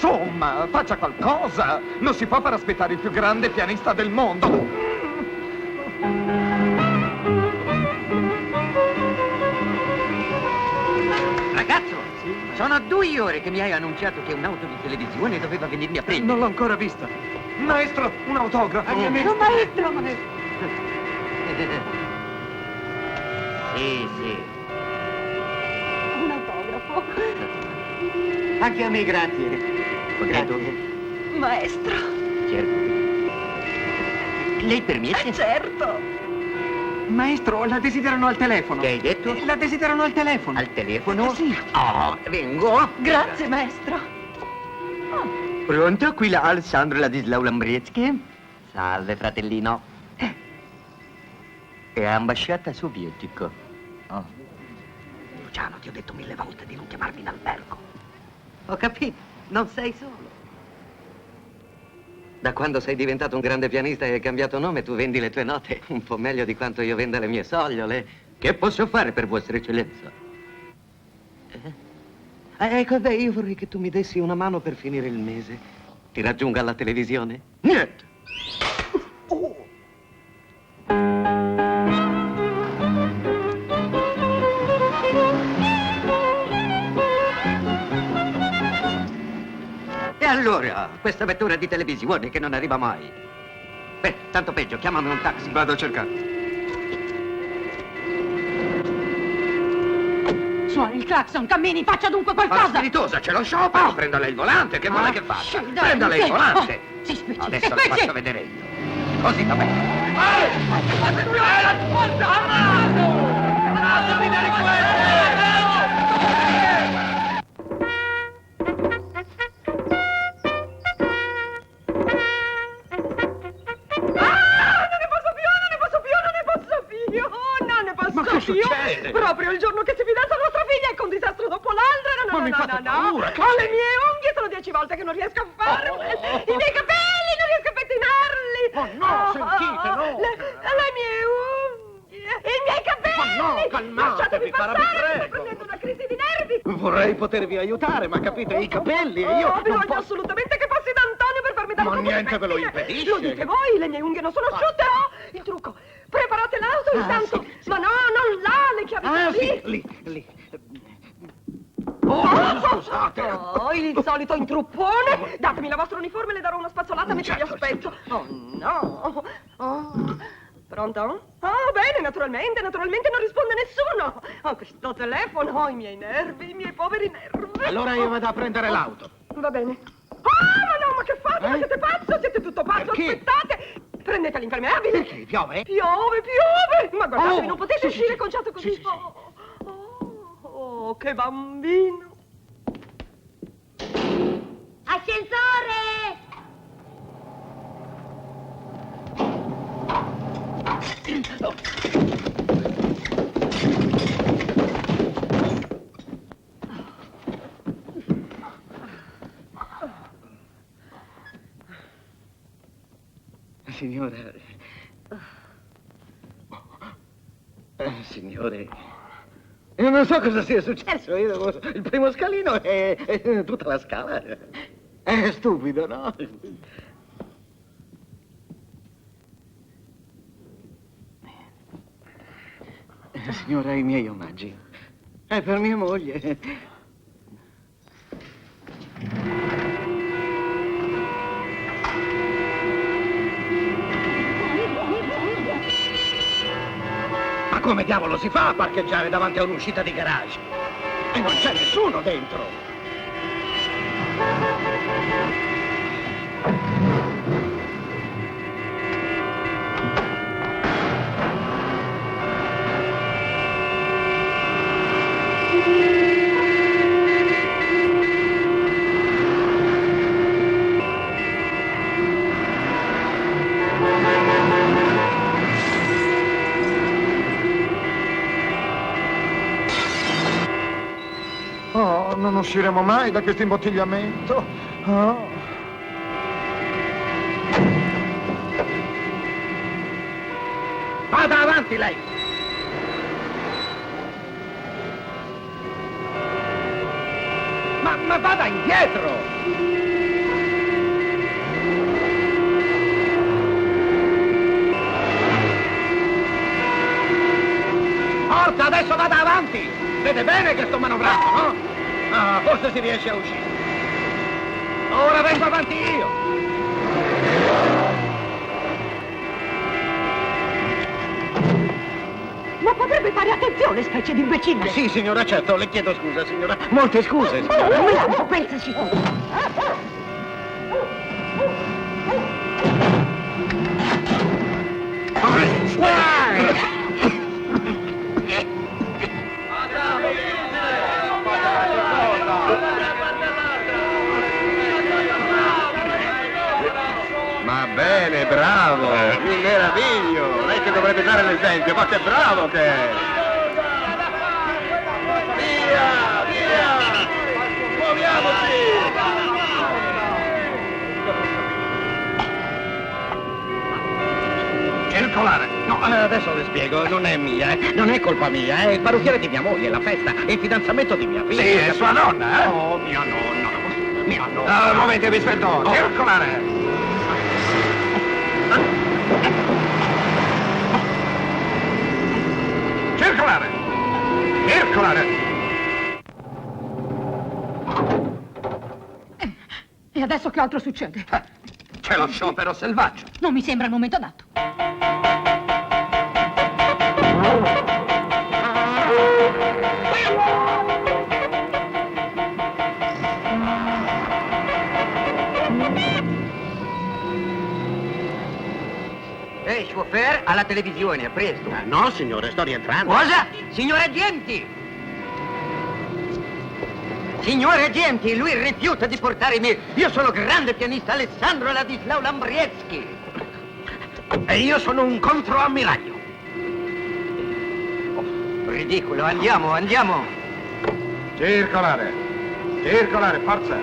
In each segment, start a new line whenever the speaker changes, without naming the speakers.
insomma, faccia qualcosa. Non si può far aspettare il più grande pianista del mondo.
Ragazzo, sono 2 ore che mi hai annunciato che un'auto di televisione doveva venirmi a prendere.
Non l'ho ancora vista. Maestro, un autografo.
Maestro, maestro!
Sì, sì.
Un autografo.
Anche a me, grazie. Grazie.
Maestro.
Certo. Lei permette?
Certo.
Maestro, la desiderano al telefono.
Che hai detto?
La desiderano al telefono.
Al telefono?
Sì.
Oh, vengo.
Grazie, maestro.
Pronto? Qui la Alessandro Ladislau Lambretsky. Salve, fratellino. È ambasciata sovietico. Oh. Luciano, ti ho detto 1000 volte di non chiamarmi in albergo. Ho capito, non sei solo. Da quando sei diventato un grande pianista e hai cambiato nome, tu vendi le tue note un po' meglio di quanto io venda le mie sogliole. Che posso fare per vostra eccellenza? Ecco, beh, io vorrei che tu mi dessi una mano per finire il mese. Ti raggiunga alla televisione? Niente. E allora, questa vettura di televisione che non arriva mai. Beh, tanto peggio, chiamami un taxi.
Vado a cercare.
Suoni il clacson, cammini, faccia dunque
Ma
qualcosa!
spiritosa, c'è lo sciopero, prenda lei il volante, che vuole che faccia?
sì, dai,
Prenda lei il
sì.
volante.
Si spicci,
Adesso
si
lo
spicci.
faccio vedere io. Così va bene.
Ma che succede?
Proprio il giorno che si fidanza nostra figlia è un disastro dopo l'altro.
Ma mi fate paura, che
Ho le
c'è?
mie unghie, sono 10 volte che non riesco a farle. I miei capelli non riesco a pettinarli.
Oh, no, sentite, no.
Le mie unghie, i miei capelli.
Ma no, calmatevi,
Lasciatemi
cara, vi
passare,
prego.
sto prendendo una crisi di nervi.
Vorrei potervi aiutare, ma capite, i capelli e io
Oh,
non
bisogna
posso...
assolutamente che passi da Antonio per farmi dare
Ma
un po' di
niente ve lo
pettine.
impedisce.
Lo dite voi, le mie unghie non sono asciutte. Oh, il trucco. Preparate l'auto intanto.
sì.
Ma no, non là, le chiavi
Ah,
così.
sì, lì. Oh, scusate.
Oh, il solito intruppone. Datemi la vostra uniforme, le darò una spazzolata mentre vi
Certo,
aspetto. Oh, no. Oh. Pronto? Oh, bene, naturalmente non risponde nessuno. Oh, questo telefono, i miei nervi, i miei poveri nervi.
Allora io vado a prendere l'auto.
Va bene. Ah, ma no, ma che fate? Ma siete pazzo? Siete tutto pazzo?
Perché?
Aspettate! Prendete l'infermiabile!
Perché? Piove?
Piove! Ma guardatevi,
Oh,
non potete
sì,
uscire
sì,
conciato così.
sì, sì.
Oh, che bambino!
Ascensore!
Signora... signore... Io non so cosa sia successo, il primo scalino è tutta la scala. È stupido, no? Signora, i miei omaggi. È per mia moglie.
Ma come diavolo si fa a parcheggiare davanti a un'uscita di garage? E non c'è nessuno dentro. Oh, non usciremo mai da questo imbottigliamento. Oh. Vada avanti lei! Ma ma vada indietro! Forza, adesso vada avanti! Vede bene che sto manovrando, no? Ah, forse si riesce a uscire. Ora vengo avanti io!
Ma potrebbe fare attenzione, specie di imbecille!
Sì, signora, certo, le chiedo scusa, signora. Molte scuse, signora.
Milano, pensaci tu!
Ma bene, bravo, mi meraviglio. Lei che dovrebbe dare l'esempio, ma che bravo che è. Via, via, muoviamoci.
Circolare! No, adesso le spiego, non è mia, non è colpa mia, è il parrucchiere di mia moglie, la festa, è il fidanzamento di mia figlia.
Sì, è sua nonna, eh?
Oh, mia nonna, mia nonna.
Un momento, mi aspetto. Circolare. Circolare. Circolare.
E adesso che altro succede?
C'è lo sciopero selvaggio.
Non mi sembra il momento adatto.
Ehi, chauffeur, alla televisione, a presto.
No, signore, sto rientrando.
Cosa? Signore agenti! Signore agenti, lui rifiuta di portare me. Io sono grande pianista Alessandro Ladislao Lambrieschi.
E io sono un controammiraglio.
Ridicolo, andiamo, andiamo.
Circolare. Circolare, forza.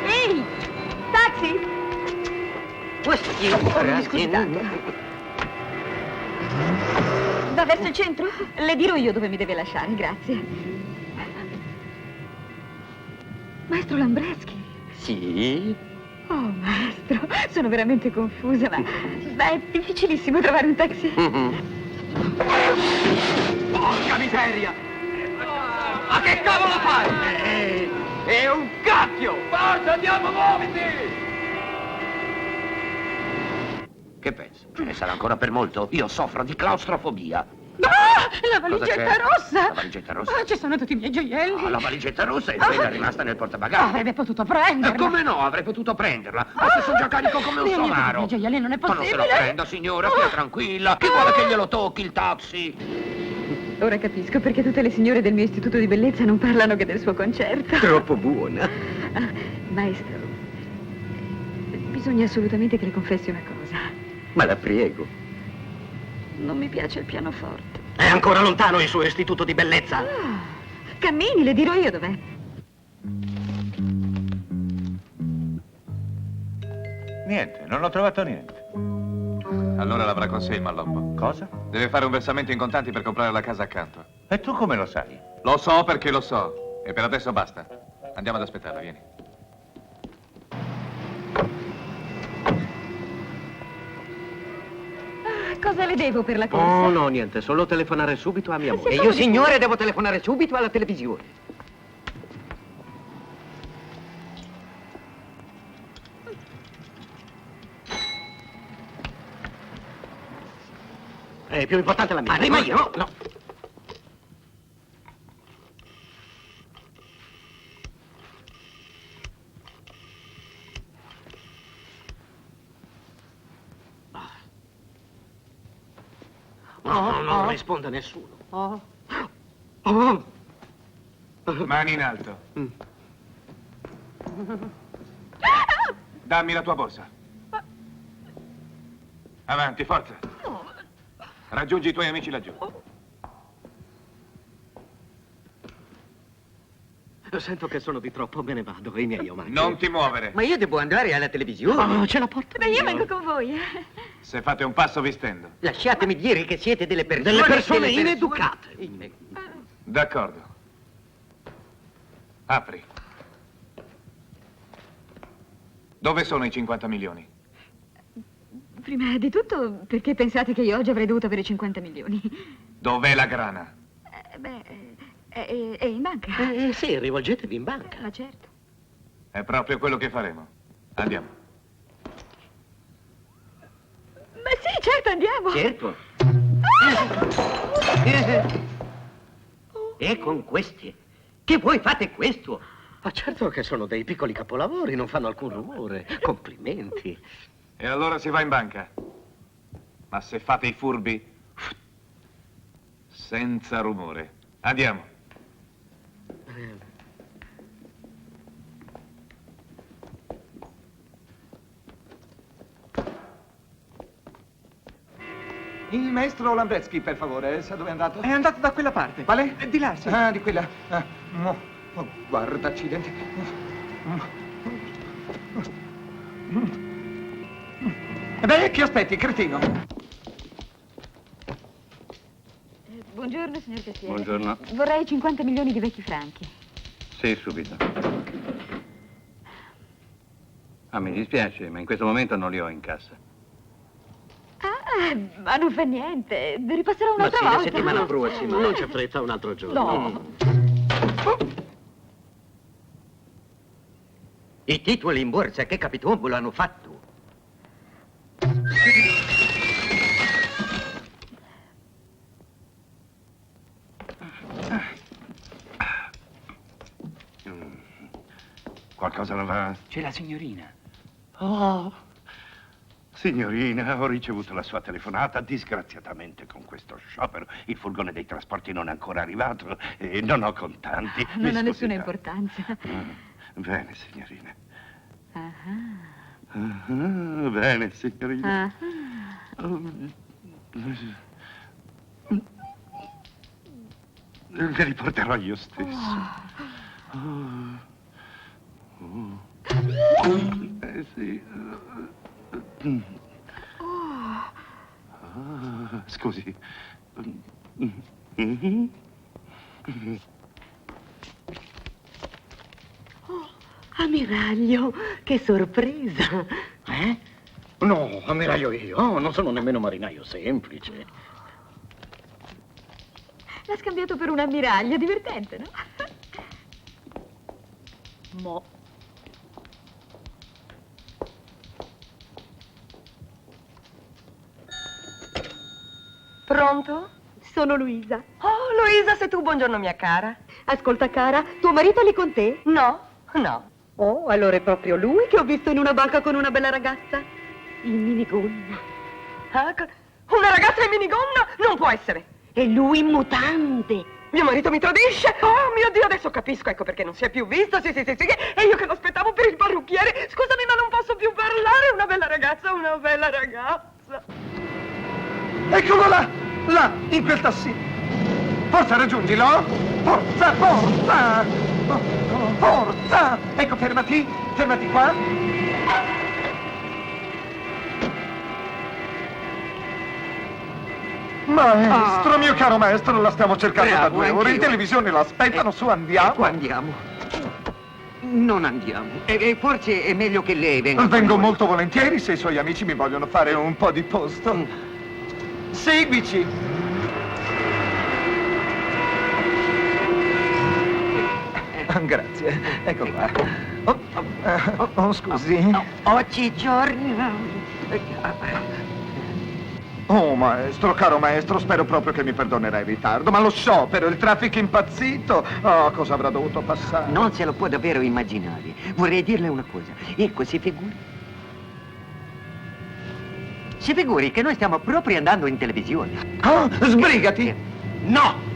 Ehi! Taxi!
Questo chi è?
Va verso il centro? Le dirò io dove mi deve lasciare, grazie. Maestro Lambreschi?
Sì?
Oh, maestro, sono veramente confusa, ma è difficilissimo trovare un taxi.
Porca miseria! Ma che cavolo fai? È un cacchio!
Forza, andiamo, muoviti!
Che pensi? Ce ne sarà ancora per molto? Io soffro di claustrofobia.
Ah, la valigetta
c'è?
rossa!
La valigetta rossa?
Ah, ci sono tutti i miei gioielli.
Ah, la valigetta rossa è rimasta nel portabagagli.
Avrebbe potuto prenderla.
Come no? Avrei potuto prenderla. Ma se sono già carico come un
Dio mio,
somaro.
i miei gioielli non è
Ma non se lo
possibile.
prenda, signora, stia tranquilla. Chi vuole che glielo tocchi il taxi?
Ora capisco perché tutte le signore del mio istituto di bellezza non parlano che del suo concerto.
Troppo buona.
Ah, maestro, bisogna assolutamente che le confessi una cosa.
Ma la prego.
Non mi piace il pianoforte.
È ancora lontano il suo istituto di bellezza.
Ah, cammini, le dirò io dov'è.
Niente, non ho trovato niente.
Allora l'avrà con sé il malloppo.
Cosa?
Deve fare un versamento in contanti per comprare la casa accanto.
E tu come lo sai?
Lo so perché lo so. E per adesso basta. Andiamo ad aspettarla, vieni.
Cosa le devo per la corsa?
Oh, no, niente, solo telefonare subito a mia moglie. E
solo
io,
di-
signore, devo telefonare subito alla televisione.
È più importante la mia.
Prima io.
No, no. No, non risponde nessuno.
Mani in alto. Dammi la tua borsa. Avanti, forza. Raggiungi i tuoi amici laggiù.
Sento che sono di troppo, me ne vado, i miei omaggi.
Non ti muovere.
Ma io devo andare alla televisione. Oh, ce la porto.
Beh, io vengo con voi.
Se fate un passo vi stendo.
Lasciatemi dire che siete delle persone... ineducate.
D'accordo. Apri. Dove sono i 50 milioni?
Prima di tutto, perché pensate che io oggi avrei dovuto avere 50 milioni?
Dov'è la grana?
È in banca.
Sì, rivolgetevi in banca.
Ma certo.
È proprio quello che faremo. Andiamo.
Ma sì, certo, andiamo.
Certo. E con questi? Che voi fate questo? Ma certo che sono dei piccoli capolavori, non fanno alcun rumore. Complimenti.
E allora si va in banca. Ma se fate i furbi, senza rumore. Andiamo.
Il maestro Lambretsky, per favore, sa dove è andato?
È andato da quella parte.
Quale?
Di là, sì.
Ah, di quella. Oh, guarda, accidenti. Beh, che aspetti, cretino?
Buongiorno, signor Cassiere.
Buongiorno.
Vorrei 50 milioni di vecchi franchi.
Sì, subito. Ah, mi dispiace, ma in questo momento non li ho in cassa.
Ah, ma non fa niente. Vi ripasserò
Ma
un'altra
sì,
volta.
la settimana prossima. Non c'è fretta, un altro giorno.
No.
I titoli in borsa, che capitombolo hanno fatto?
Qualcosa non va?
C'è la signorina.
Oh, signorina, ho ricevuto la sua telefonata. Disgraziatamente con questo sciopero il furgone dei trasporti non è ancora arrivato e non ho contanti. Mi
Non ha
scusi
nessuna
tanto.
importanza.
Bene, signorina.
Ah.
Bene, signorina.
Ah.
Le riporterò io stesso. Sì. Scusi.
Ammiraglio, che sorpresa.
Eh? No, ammiraglio io. Oh, non sono nemmeno marinaio semplice.
L'ha scambiato per un ammiraglio, divertente, no?
Mo.
Pronto?
Sono Luisa.
Oh, Luisa, sei tu, buongiorno mia cara.
Ascolta, cara, tuo marito è lì con te?
No, no.
Oh, allora è proprio lui che ho visto in una banca con una bella ragazza. In minigonna.
Ah, una ragazza in minigonna? Non può essere.
E lui in mutande.
Mio marito mi tradisce? Oh mio Dio, adesso capisco, ecco perché non si è più visto, sì, e io che lo aspettavo per il parrucchiere. Scusami, ma non posso più parlare, una bella ragazza.
Eccolo là, in quel tassì. Forza, raggiungilo. Forza. Forza. Ecco, fermati qua. Maestro, mio caro maestro, la stiamo cercando da 2 ore. In televisione l'aspettano, su, andiamo.
Andiamo. Non andiamo. E forse è meglio che lei venga.
Vengo
con noi.
molto volentieri se i suoi amici mi vogliono fare un po' di posto. Seguici. Grazie. Ecco qua. Scusi.
Oggigiorno.
Oh, maestro, caro maestro, spero proprio che mi perdonerà il ritardo, ma lo sciopero, il traffico impazzito. Oh, cosa avrà dovuto passare?
Non se lo può davvero immaginare. Vorrei dirle una cosa. Ecco, si figuri che noi stiamo proprio andando in televisione.
Oh, sbrigati!
No!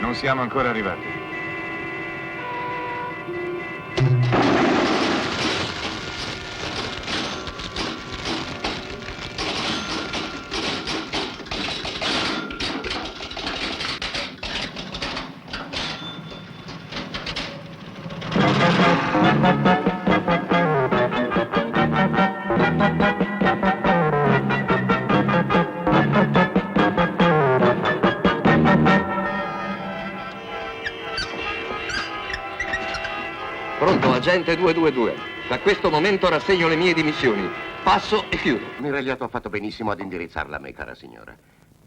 Non siamo ancora arrivati.
Pronto, agente 222. Da questo momento rassegno le mie dimissioni. Passo e chiudo.
L'ammiragliato ha fatto benissimo ad indirizzarla a me, cara signora.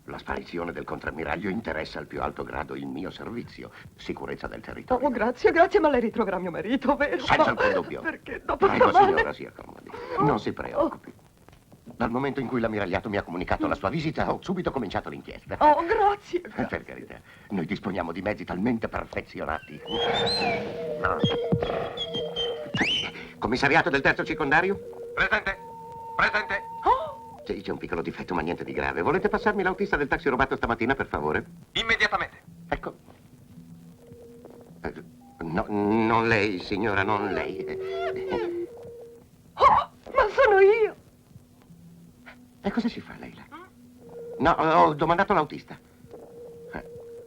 La sparizione del contrammiraglio interessa al più alto grado il mio servizio. Sicurezza del territorio.
Oh, grazie, grazie, ma lei ritroverà mio marito, vero?
Senza alcun dubbio.
Perché dopo
Prego,
stamane...
signora, si accomodi. Non si preoccupi. Dal momento in cui l'ammiragliato mi ha comunicato la sua visita, ho subito cominciato l'inchiesta.
Oh, grazie.
Per carità, noi disponiamo di mezzi talmente perfezionati. Commissariato del terzo circondario?
Presente. Presente.
Sì, c'è un piccolo difetto, ma niente di grave. Volete passarmi l'autista del taxi rubato stamattina, per favore?
Immediatamente.
Ecco. No, non lei, signora, non lei.
Oh, ma sono io.
E cosa ci fa lei là? No, ho domandato l'autista.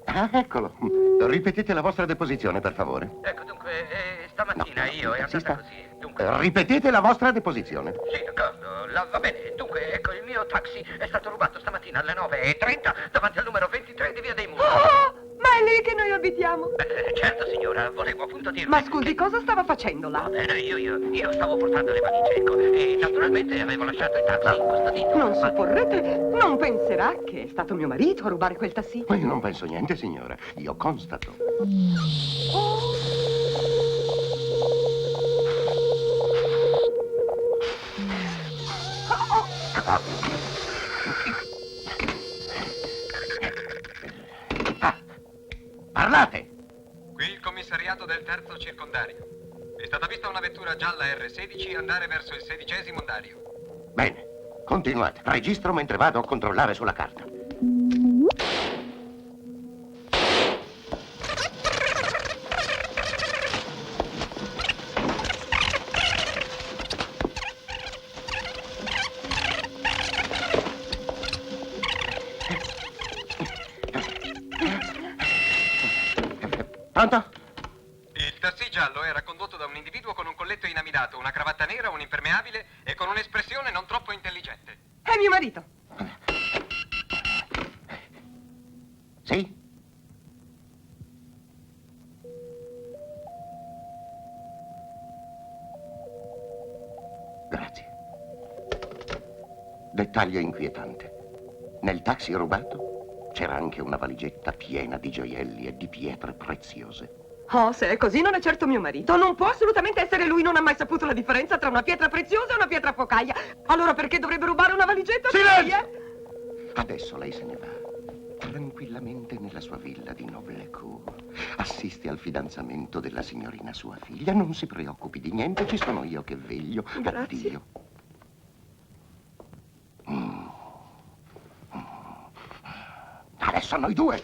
Ah, eccolo. Ripetete la vostra deposizione, per favore.
Ecco, dunque, stamattina io è andata
Insista.
così. Dunque,
Ripetete la vostra deposizione.
sì, d'accordo, va bene. Dunque, ecco, il mio taxi è stato rubato stamattina alle 9:30 davanti al numero 23 di Via dei Muri.
Ma è lì che noi abitiamo.
Certo, signora, volevo appunto dirvi...
Ma scusi, cosa stava facendo là?
Va bene, io stavo portando le valigie, ecco, e naturalmente avevo lasciato il taxi incustodito.
Non supporrete, non penserà che è stato mio marito a rubare quel tassì?
Ma io non penso niente, signora. Io constato. Parlate!
Qui il commissariato del terzo circondario. È stata vista una vettura gialla R16 andare verso il 16° andario.
Bene, continuate. Registro mentre vado a controllare sulla carta. Pronto?
Il tassì giallo era condotto da un individuo con un colletto inamidato, una cravatta nera, un impermeabile e con un'espressione non troppo intelligente.
È mio marito.
Sì? Grazie. Dettaglio inquietante. Nel taxi rubato c'era anche una valigetta piena di gioielli e di pietre preziose.
Oh, se è così non è certo mio marito. Non può assolutamente essere lui, non ha mai saputo la differenza tra una pietra preziosa e una pietra focaglia. Allora perché dovrebbe rubare una valigetta?
Silenzio! Adesso lei se ne va. Tranquillamente nella sua villa di Noble-Cour. Assiste al fidanzamento della signorina sua figlia. Non si preoccupi di niente, ci sono io che veglio.
Grazie.
Addio. Adesso a noi due.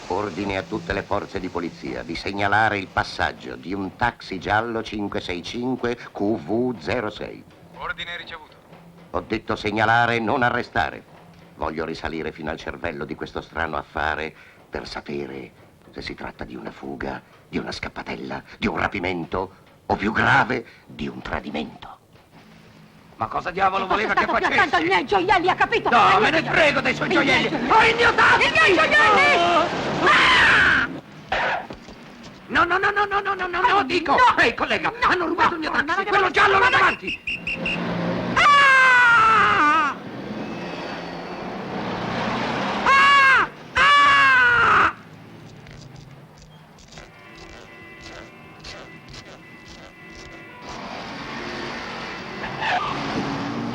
Ordine a tutte le forze di polizia di segnalare il passaggio di un taxi giallo 565 QV06.
Ordine ricevuto.
Ho detto segnalare, non arrestare. Voglio risalire fino al cervello di questo strano affare per sapere se si tratta di una fuga, di una scappatella, di un rapimento o, più grave, di un tradimento.
Ma cosa diavolo voleva che facessi?
Accanto ai miei gioielli, ha capito?
No, me ne frego dei suoi gioielli! Ho il mio taxi!
I miei gioielli!
No, dico!
No!
Ehi, collega,
No,
hanno rubato
no,
il mio
no,
taxi!
no,
Quello
no,
giallo
no,
là
no,
davanti!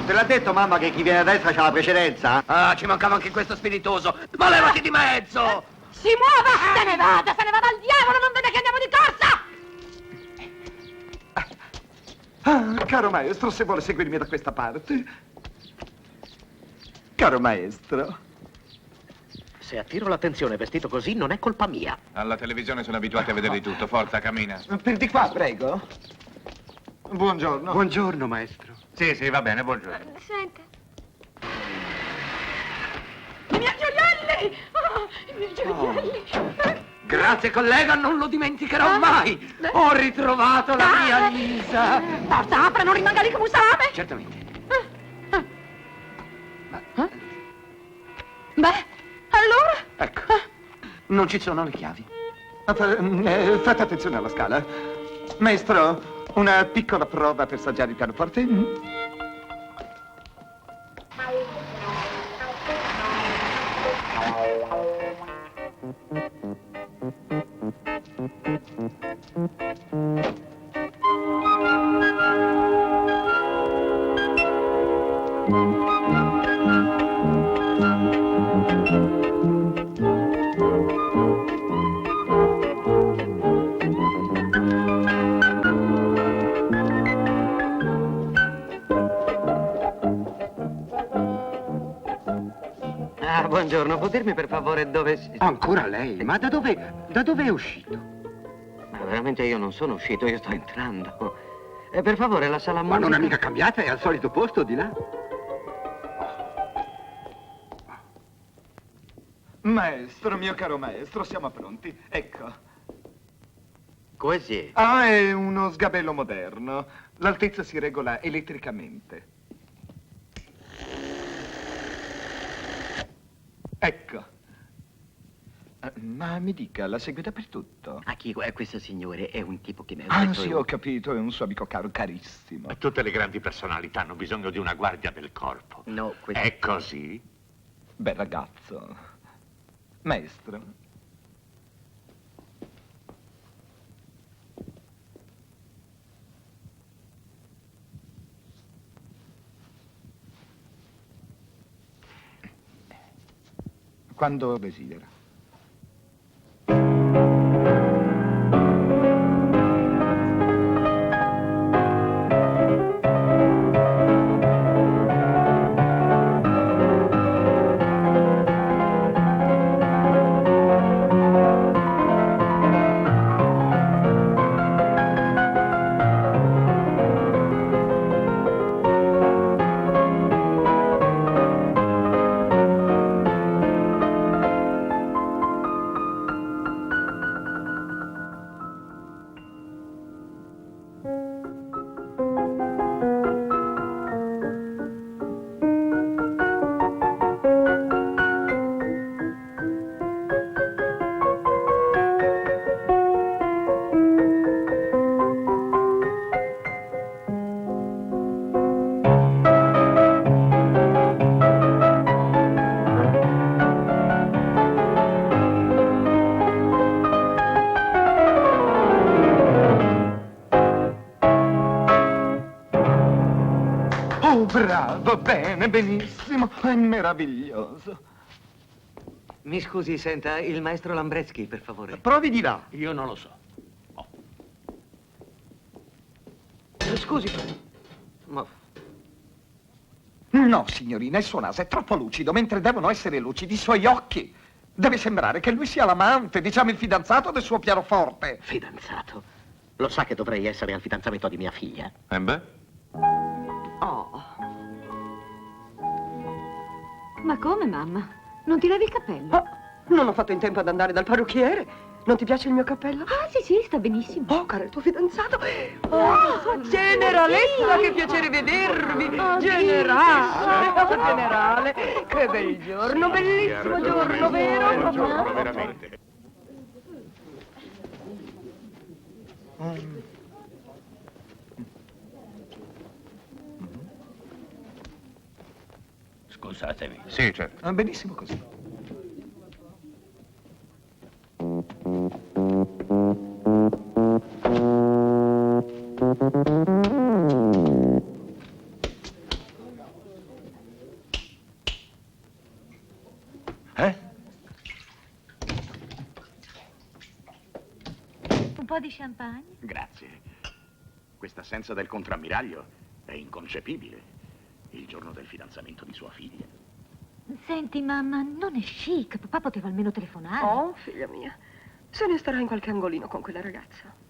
Te l'ha detto mamma che chi viene a destra c'ha la precedenza?
Ah, ci mancava anche questo spiritoso. Ma levati di mezzo!
Si muova! Se ne vada al diavolo! Non vede che andiamo di corsa!
Ah, caro maestro, se vuole seguirmi da questa parte. Caro maestro.
Se attiro l'attenzione vestito così non è colpa mia.
Alla televisione sono abituati a vedere di tutto. Forza, cammina.
Per di qua, prego. Buongiorno.
Buongiorno, maestro.
Sì, va bene, buongiorno.
Senta. I miei gioielli! I miei gioielli!
Grazie, collega, non lo dimenticherò mai. Ho ritrovato la mia Lisa.
Forza, apra, non rimanga lì come un salame!
Certamente.
Beh, allora?
Ecco, non ci sono le chiavi.
Fate attenzione alla scala. Maestro, una piccola prova per assaggiare il pianoforte.
Ah, buongiorno, può dirmi per favore dove si...
Ancora lei?
Ma da dove è uscito? Ma veramente io non sono uscito, io sto entrando. E per favore la sala musica...
Ma non è mica cambiata, è al solito posto di là.
Maestro, mio caro maestro, siamo pronti. Ecco.
Così.
Ah, è uno sgabello moderno. L'altezza si regola elettricamente. Ecco. Ma mi dica, la segue dappertutto?
Ah, chi è questo signore? È un tipo che mi ha
Ah,
detto...
sì, ho capito, è un suo amico caro, carissimo.
Ma tutte le grandi personalità hanno bisogno di una guardia del corpo.
No, questo...
È così?
Bel ragazzo. Maestro. Quando desidera. Bravo, bene, benissimo, è meraviglioso.
Mi scusi, senta, il maestro Lambrecki, per favore.
Provi di là, io non lo so.
Scusi. Ma...
No, signorina, il suo naso è troppo lucido, mentre devono essere lucidi i suoi occhi. Deve sembrare che lui sia l'amante, diciamo il fidanzato del suo pianoforte.
Fidanzato? Lo sa che dovrei essere al fidanzamento di mia figlia?
Beh?
Oh. Ma come, mamma? Non ti levi il cappello?
Oh, non ho fatto in tempo ad andare dal parrucchiere. Non ti piace il mio cappello?
Ah, sì, sta benissimo.
Oh, caro, il tuo fidanzato. Oh, generalessa, che piacere vedervi. Generale, generale. Che bel giorno, bellissimo giorno, vero?
Buongiorno, veramente. Scusatevi.
Sì, certo.
Ah, benissimo così.
po' di champagne?
Grazie. Questa assenza del contrammiraglio è inconcepibile. Il giorno del fidanzamento di sua figlia.
Senti, mamma, non è chic. Papà poteva almeno telefonare.
Oh, figlia mia. Se ne starà in qualche angolino con quella ragazza.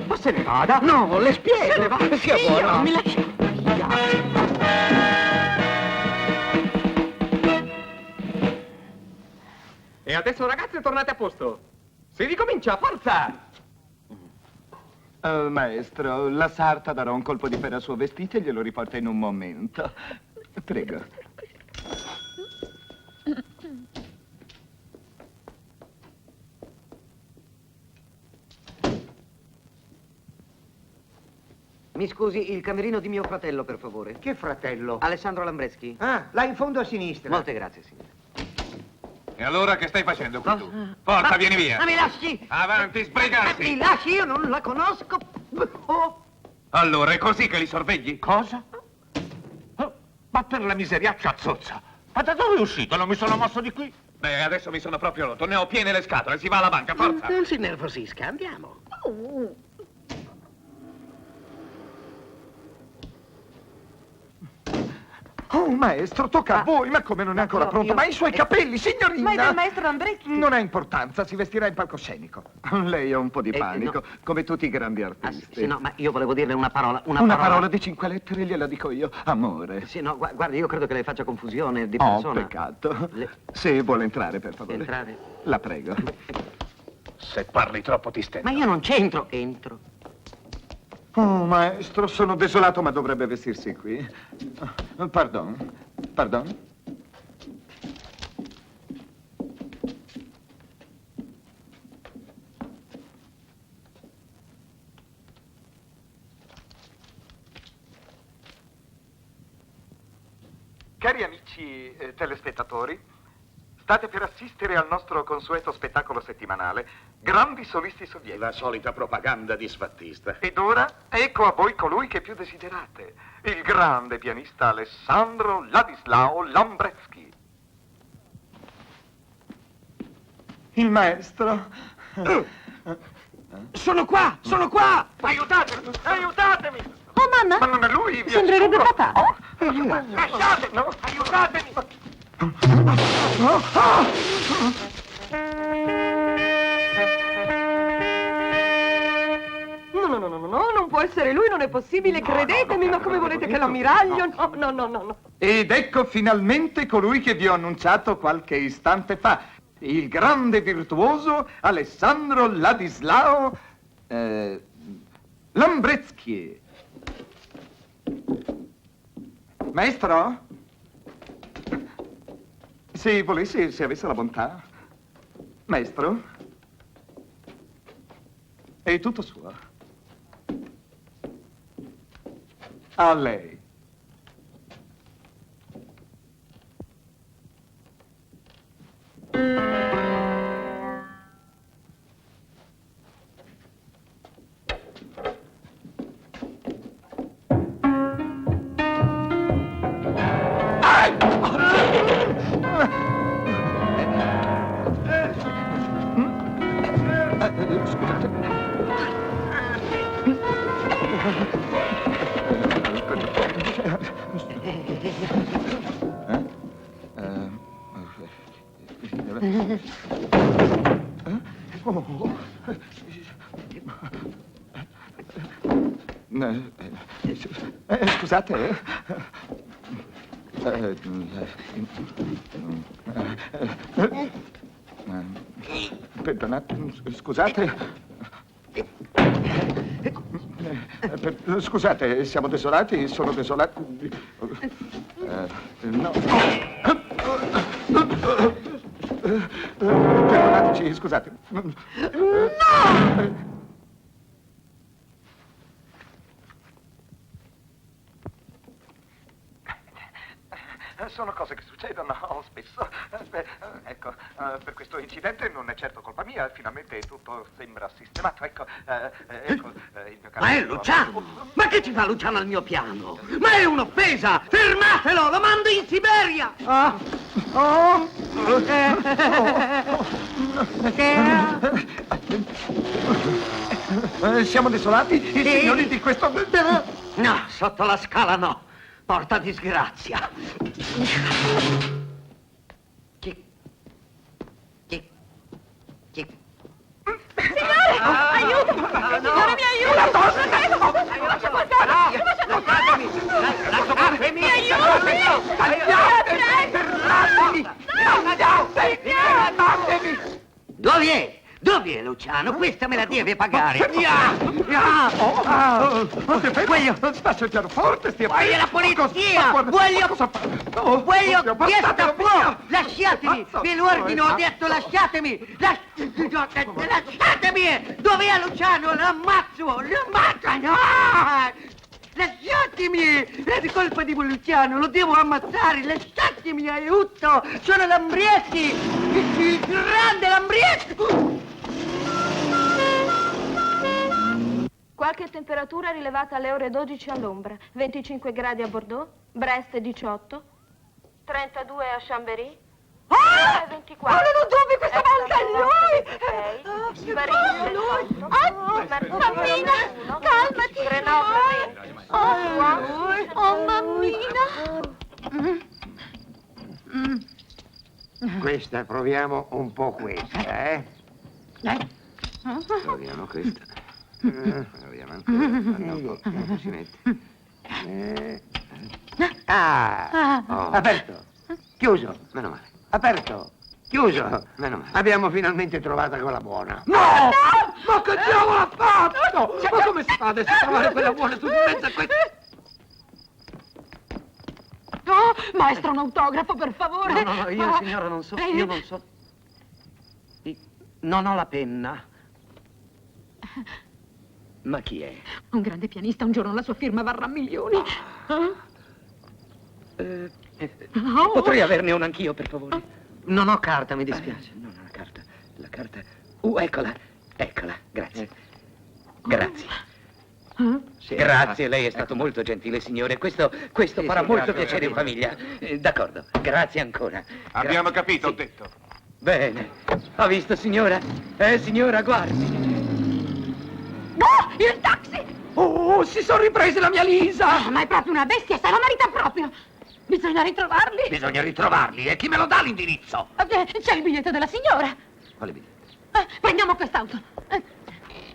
Ma se ne vada? No, le spiego. Se ne va. Sia buono. Mi lascia.
E adesso ragazze tornate a posto. Si ricomincia, forza!
Maestro, la sarta darà un colpo di pera al suo vestito e glielo riporta in un momento. Prego.
Mi scusi, il camerino di mio fratello, per favore.
Che fratello?
Alessandro Lambreschi.
Ah, là in fondo a sinistra.
Molte grazie, signore.
E allora che stai facendo qui tu? Forza, vieni via!
Ma mi lasci!
Avanti, sbrigarti!
Mi lasci, io non la conosco! Oh.
Allora, è così che li sorvegli?
Cosa? Oh, ma per la miseriaccia zozza! Ma da dove è uscito? Non mi sono mosso di qui?
Beh, adesso mi sono proprio rotto, ne ho piene le scatole, si va alla banca, forza!
Non si nervosisca, andiamo.
Oh, maestro, tocca a voi, ma come non è ancora pronto? Ma i suoi capelli, signorina!
Ma è del maestro Lambreschi.
Non ha importanza, si vestirà in palcoscenico. Lei ha un po' di panico, come tutti i grandi artisti.
Sì, no, ma io volevo dirle una parola.
Una parola di 5 lettere, gliela dico io. Amore.
Sì, no, guardi, io credo che lei faccia confusione di persona.
Oh, peccato. Se vuole entrare, per favore.
Entrare?
La prego.
Se parli troppo ti stendo.
Ma io non c'entro. Entro.
Oh, maestro, sono desolato, ma dovrebbe vestirsi qui. Pardon. Pardon?
Cari amici telespettatori, state per assistere al nostro consueto spettacolo settimanale, Grandi solisti sovietici.
La solita propaganda disfattista.
Ed ora, ecco a voi colui che più desiderate, il grande pianista Alessandro Ladislao Lambreschi.
Il maestro.
Sono qua, sono qua!
Aiutatemi, aiutatemi!
Oh, mamma!
Ma non è lui, vi
Sembrerebbe
assicuro.
papà.
Oh, lasciatemi, no, aiutatemi!
No, non può essere lui, non è possibile, credetemi, ma come volete che l'ammiraglio? No.
Ed ecco finalmente colui che vi ho annunciato qualche istante fa. il grande virtuoso Alessandro Ladislao Lambretsky. Maestro? Se volesse, se avesse la bontà. Maestro? È tutto suo. A lei. Scusate. Perdonate, scusate. Scusate, siamo desolati, sono desolati. No. Perdonateci, scusate. No!
Sono cose che succedono spesso. Ecco, per questo incidente non è certo colpa mia, finalmente tutto sembra sistemato. Ecco, il mio caro...
Ma è Luciano! Ma che ci fa Luciano al mio piano? Ma è un'offesa! Fermatelo! Lo mando in Siberia!
Siamo desolati? I signori di questo...
No, sotto la scala no. Porta disgrazia.
Signore, aiuto! Signore, mi aiuto!
Lasciatemi!
Mi aiuti!
Dove è Luciano? Questa me la deve pagare.
Voglio... Spaccia il pianoforte, stia...
Voglio la polizia! Voglio chiesta fuori! Lasciatemi! Ve lo ordino, ho detto lasciatemi! Lasciatemi! Dov'è Luciano? L'ammazzo! No! Lasciatemi! È colpa di Luciano, lo devo ammazzare! Lasciatemi, aiuto! Sono Lambrietti! Il grande Lambrietti!
Qualche temperatura rilevata alle ore 12 all'ombra. 25 gradi a Bordeaux, Brest 18, 32 a Chambéry, 24.
Oh, non ho dubbi, questa volta è lui!
Parigi 28,
Mammina, calmati!
Grenoble 20.
Oh, mammina!
Questa, proviamo un po' questa, eh? Proviamo questa. Proviamo ancora. Guarda un po' come si mette. Aperto. Chiuso. Meno male. Aperto. Chiuso. Meno male. Abbiamo finalmente trovato quella buona.
No! Ma che diavolo ha fatto? Ma come si fa adesso a trovare quella buona su di mezzo a questo?
Oh, maestro, un autografo, per favore.
No, io signora non so, io non so. Non ho la penna. Ma chi è?
Un grande pianista, un giorno la sua firma varrà milioni.
Potrei averne una anch'io, per favore? Non ho carta, mi dispiace. Non ho la carta. La carta... eccola. Eccola, grazie. Grazie. Sì, grazie, lei è stato molto gentile, signore. Questo farà molto piacere in famiglia. D'accordo, grazie ancora.
Abbiamo capito, ho detto.
Bene. Ha visto, signora? Signora, guardi.
No, il taxi!
Oh, si sono riprese la mia Lisa!
Ma è proprio una bestia, se la marita proprio! Bisogna ritrovarli!
Bisogna ritrovarli, e chi me lo dà l'indirizzo?
C'è il biglietto della signora!
Quale biglietto?
Prendiamo quest'auto!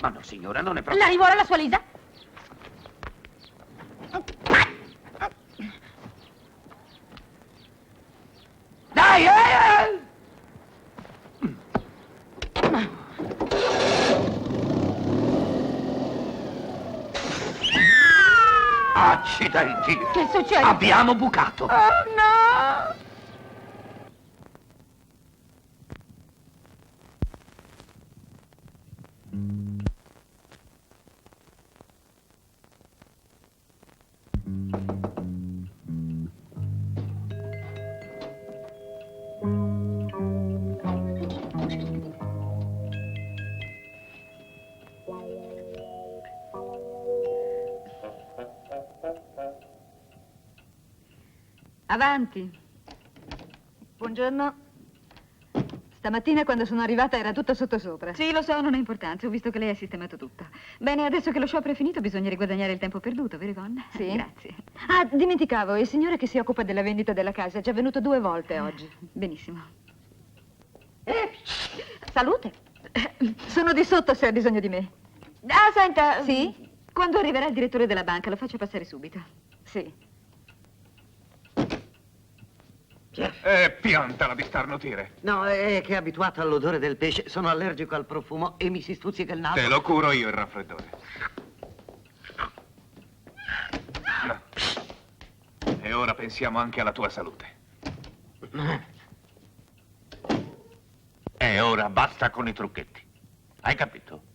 Ma no, signora, non è proprio...
L'arrivo ora la sua Lisa?
Dai,
Accidenti!
Che succede?
Abbiamo bucato!
Oh no!
Avanti. Buongiorno. Stamattina quando sono arrivata era tutto sottosopra. Sì, lo so, non ha importanza. Ho visto che lei ha sistemato tutto. Bene, adesso che lo sciopero è finito bisogna riguadagnare il tempo perduto, vero Yvonne? Sì. Grazie. Ah, dimenticavo, il signore che si occupa della vendita della casa è già venuto 2 volte oggi. Benissimo. Salute. Sono di sotto se ha bisogno di me. Ah, senta. Sì? Quando arriverà il direttore della banca lo faccio passare subito. Sì.
Piantala di starnutire.
No, è che è abituato all'odore del pesce, sono allergico al profumo e mi si stuzzica il naso.
Te lo curo io il raffreddore. No. E ora pensiamo anche alla tua salute.
E ora basta con i trucchetti. Hai capito?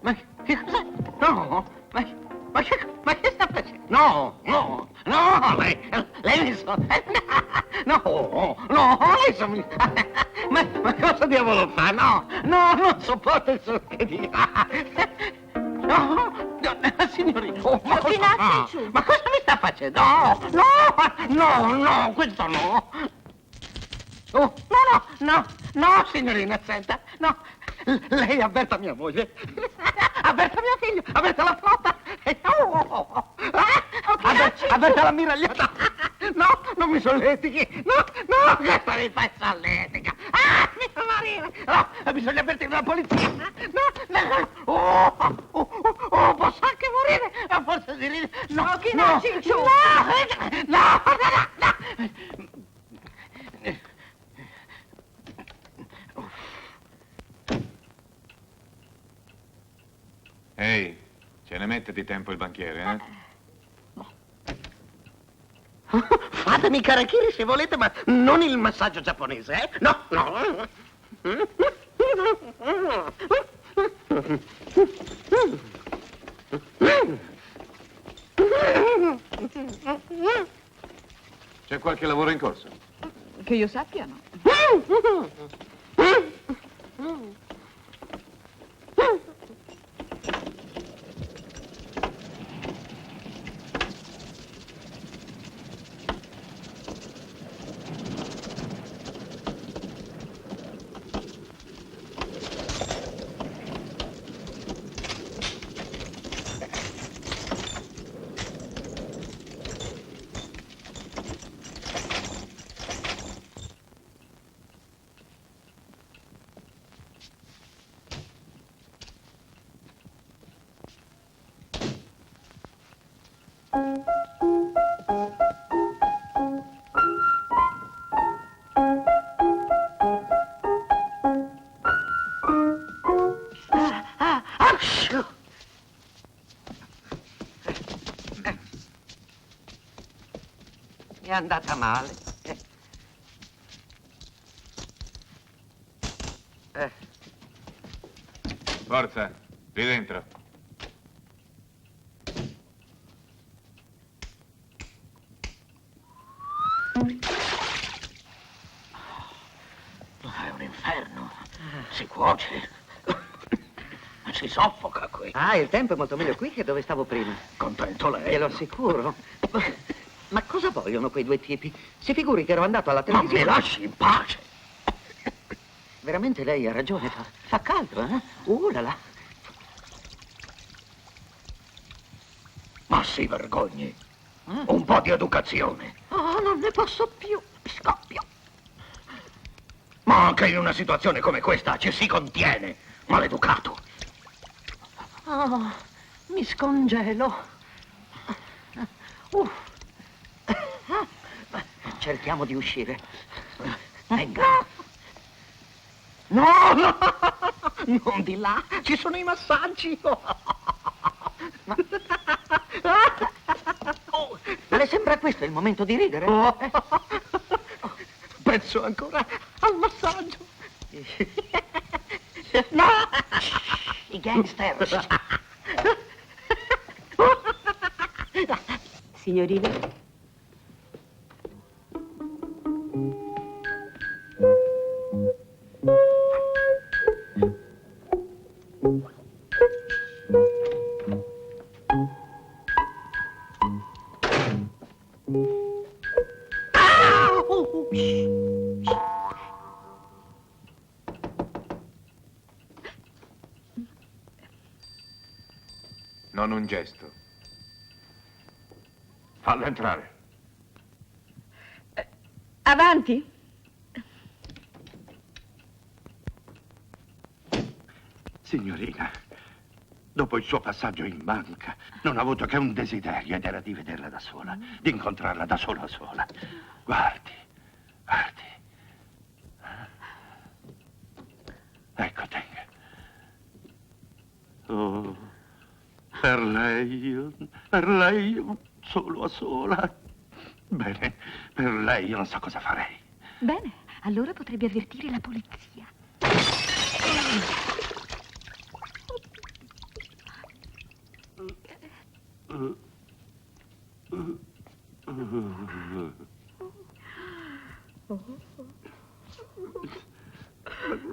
Ma che cosa? No, ma che sta facendo? No, lei mi sta... No, lei sta... Ma cosa diavolo fa? No, non sopporto il suo che dirà. No, signorina, ma cosa mi sta facendo? No, questo no. Oh, no, signorina, senta, no. Lei avverta mia moglie, avverta mia figlia, avverta la flotta, avverta l'ammiragliata. No, non mi solletichi, no, questa mi fa solletica. Mi fa morire. No, bisogna avvertire la polizia. No, posso anche morire, a forza di ridere. No, Ciccio. No.
Ehi, ce ne mette di tempo il banchiere, eh?
Fatemi karakiri se volete, ma non il massaggio giapponese, eh? No.
C'è qualche lavoro in corso?
Che io sappia, no.
È andata male.
Forza, lì dentro.
È un inferno. Si cuoce.
si soffoca qui.
Ah, il tempo è molto meglio qui che dove stavo prima.
Contento lei.
Glielo assicuro. Ma cosa vogliono quei due tipi? Si figuri che ero andato alla
Ma
televisione.
mi lasci in pace.
Veramente lei ha ragione, fa caldo, eh? Là là.
Ma si vergogni. Un po' di educazione.
Oh, non ne posso più. Scoppio.
Ma anche in una situazione come questa ci si contiene. Maleducato.
Oh, mi scongelo. Cerchiamo di uscire. Venga.
No, no, non di là, ci sono i massaggi.
Le sembra questo il momento di ridere?
Penso ancora al massaggio.
No! I gangster.
Signorina?
Non un gesto. Fallo entrare.
Avanti.
Signorina, dopo il suo passaggio in banca, non ho avuto che un desiderio ed era di vederla da sola, di incontrarla da sola a sola. Guardi, guardi. Ecco, tenga. Oh, per lei, solo a sola. Bene, per lei io non so cosa farei.
Bene, allora potrebbe avvertire la polizia.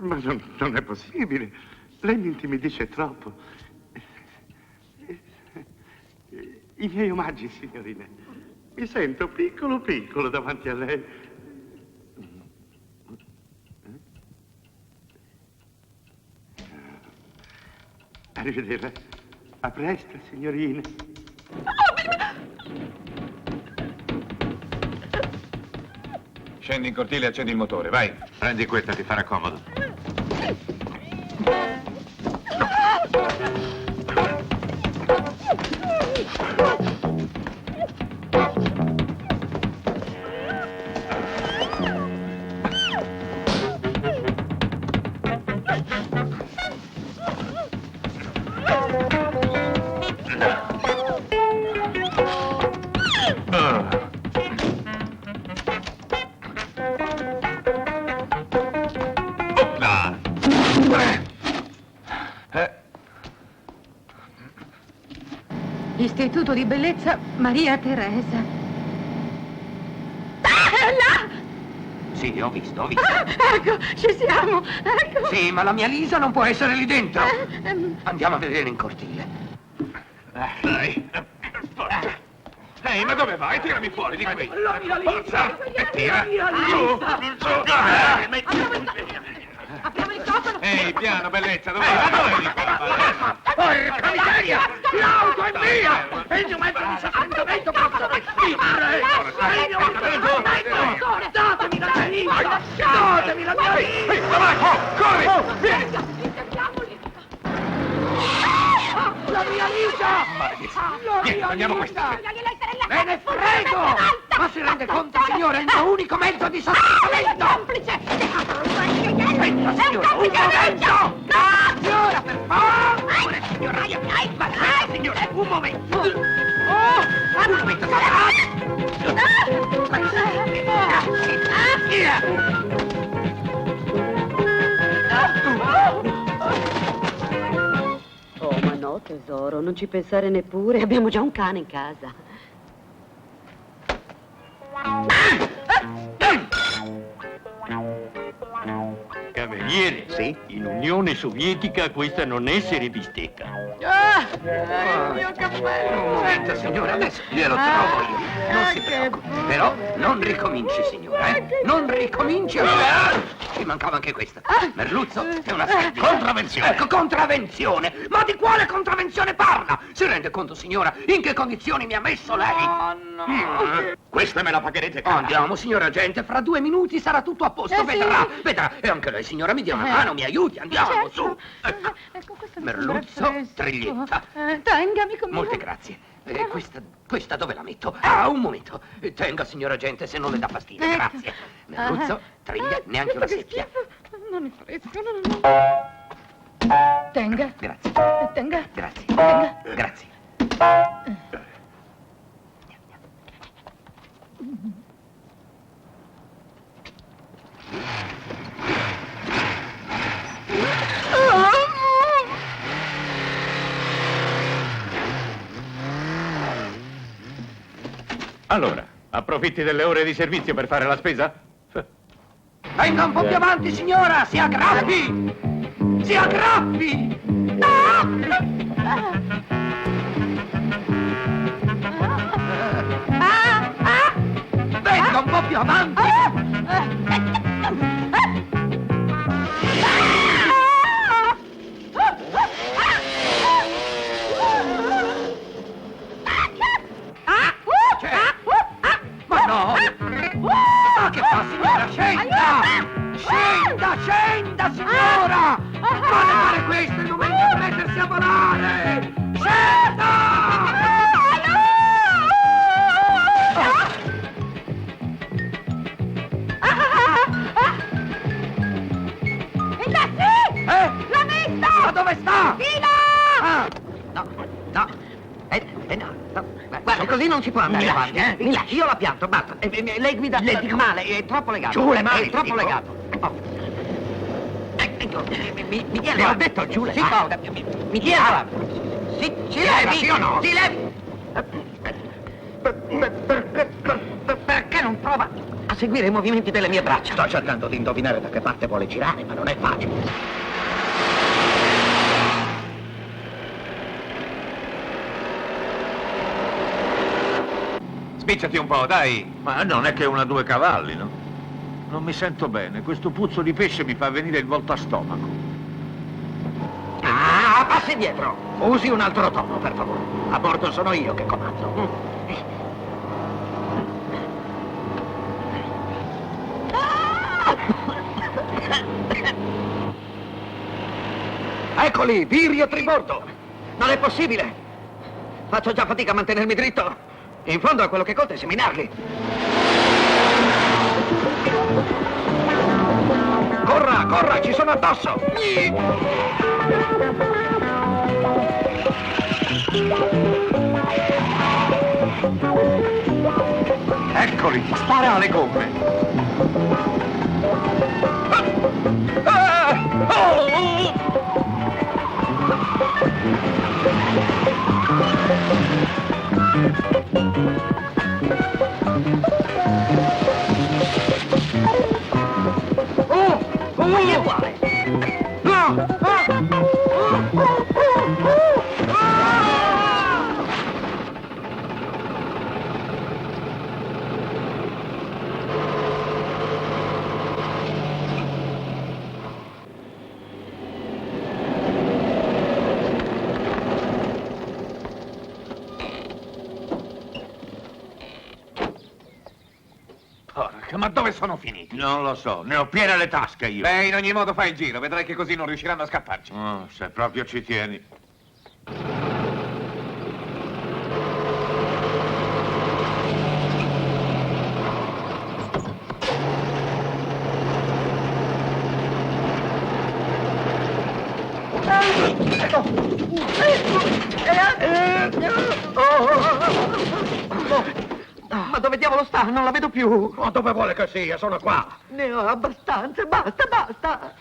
Ma non è possibile. Lei mi intimidisce troppo. I miei omaggi, signorina. Mi sento piccolo piccolo davanti a lei. Arrivederla. A presto, signorina.
Scendi in cortile e accendi il motore, vai.
Prendi questa, ti farà comodo.
Istituto di bellezza Maria Teresa. Là!
Sì, ho visto.
Ecco, ci siamo, ecco.
Sì, ma la mia Lisa non può essere lì dentro. Andiamo a vedere in cortile.
Dai. Ehi, ma dove vai? Tirami fuori di qui. Forza! E tira.
Apriamo il cofano.
Ehi, piano, bellezza, dove vai? Ma dove mi fa?
Porca miseria! L'auto è mia! E il mio mezzo di sostentamento passa! Vi prego! Datemi la mia Lisa! Datemi la mia Lisa! Corri! Vieni! La mia Lisa!
Vieni, prendiamo questa.
Me ne frego! Ma si rende conto, signore, è il mio unico mezzo di sostentamento!
Complice!
Aspetta, signora, un momento! Signora, per favore! Signora, signore, un momento! Un momento,
Oh, ma no, tesoro, non ci pensare neppure. Abbiamo già un cane in casa.
Cavaliere,
sì?
In Unione Sovietica questa non è serie bistecca.
Il mio cappello!
Senta, signora, adesso glielo trovo io. Non si preoccupi. Però non ricominci, signora, Non ricominci a... Ci mancava anche questa. Merluzzo è una sardina.
Contravvenzione.
Ecco, contravvenzione. Ma di quale contravvenzione parla? Si rende conto, signora, in che condizioni mi ha messo lei?
Oh, no.
Questa me la pagherete cara.
Andiamo, signora agente, fra 2 minuti sarà tutto a posto, vedrà, vedrà. E anche lei, signora, mi dia una mano, mi aiuti, andiamo,
Certo.
su. Ecco.
questo
Merluzzo, triglietta.
Tenga, amico mio.
Molte grazie. Questa dove la metto? Ah, un momento. Tenga, signora agente, se non le dà fastidio, grazie. Merluzzo, triglia, neanche una secchia.
Non è fresco, no. Tenga.
Grazie.
Tenga.
Grazie.
Tenga.
Grazie.
Allora, approfitti delle ore di servizio per fare la spesa?
Venga un po' più avanti, signora! Si aggrappi! Si aggrappi! Venga un po' più avanti! Ma no! Ma che fa, signora? Scenda! Scenda, scenda, signora! Vuole fare questo, è il momento di mettersi a volare! Scenda!
L'ha vista!
Ma dove sta?
Di là!
Ah, no, no. No. Guarda, così non si può andare avanti, Mi lasci, io la pianto, basta. Lei guida male, è troppo legato.
Giù le mani,
è troppo
dico.
legato. Oh. Mi dia le
Le ho detto giù le
Sì,
mani.
mi dia Si levi,
sì o no?
Si levi. Perché non prova a seguire i movimenti delle mie braccia?
Sto cercando di indovinare da che parte vuole girare, ma non è facile.
Spicciati un po', dai. Ma non è che una 2 cavalli, no? Non mi sento bene. Questo puzzo di pesce mi fa venire il volto a stomaco.
Ah, passi dietro. Usi un altro tono, per favore. A bordo sono io che comando. Eccoli, Virio tribordo. Non è possibile. Faccio già fatica a mantenermi dritto. In fondo a quello che conta è seminarli. Corra, corra, ci sono addosso.
Eccoli, spara alle gomme.
Lui è uguale.
Porca, ma dove sono finiti? Non lo so, ne ho piene le tasche io.
Beh, in ogni modo fai il giro, vedrai che così non riusciranno a scapparci.
Oh, se proprio ci tieni.
Ma dove diavolo sta? Non la vedo più.
Ma dove vuole che sia? Sono qua.
Ne ho abbastanza, basta, basta.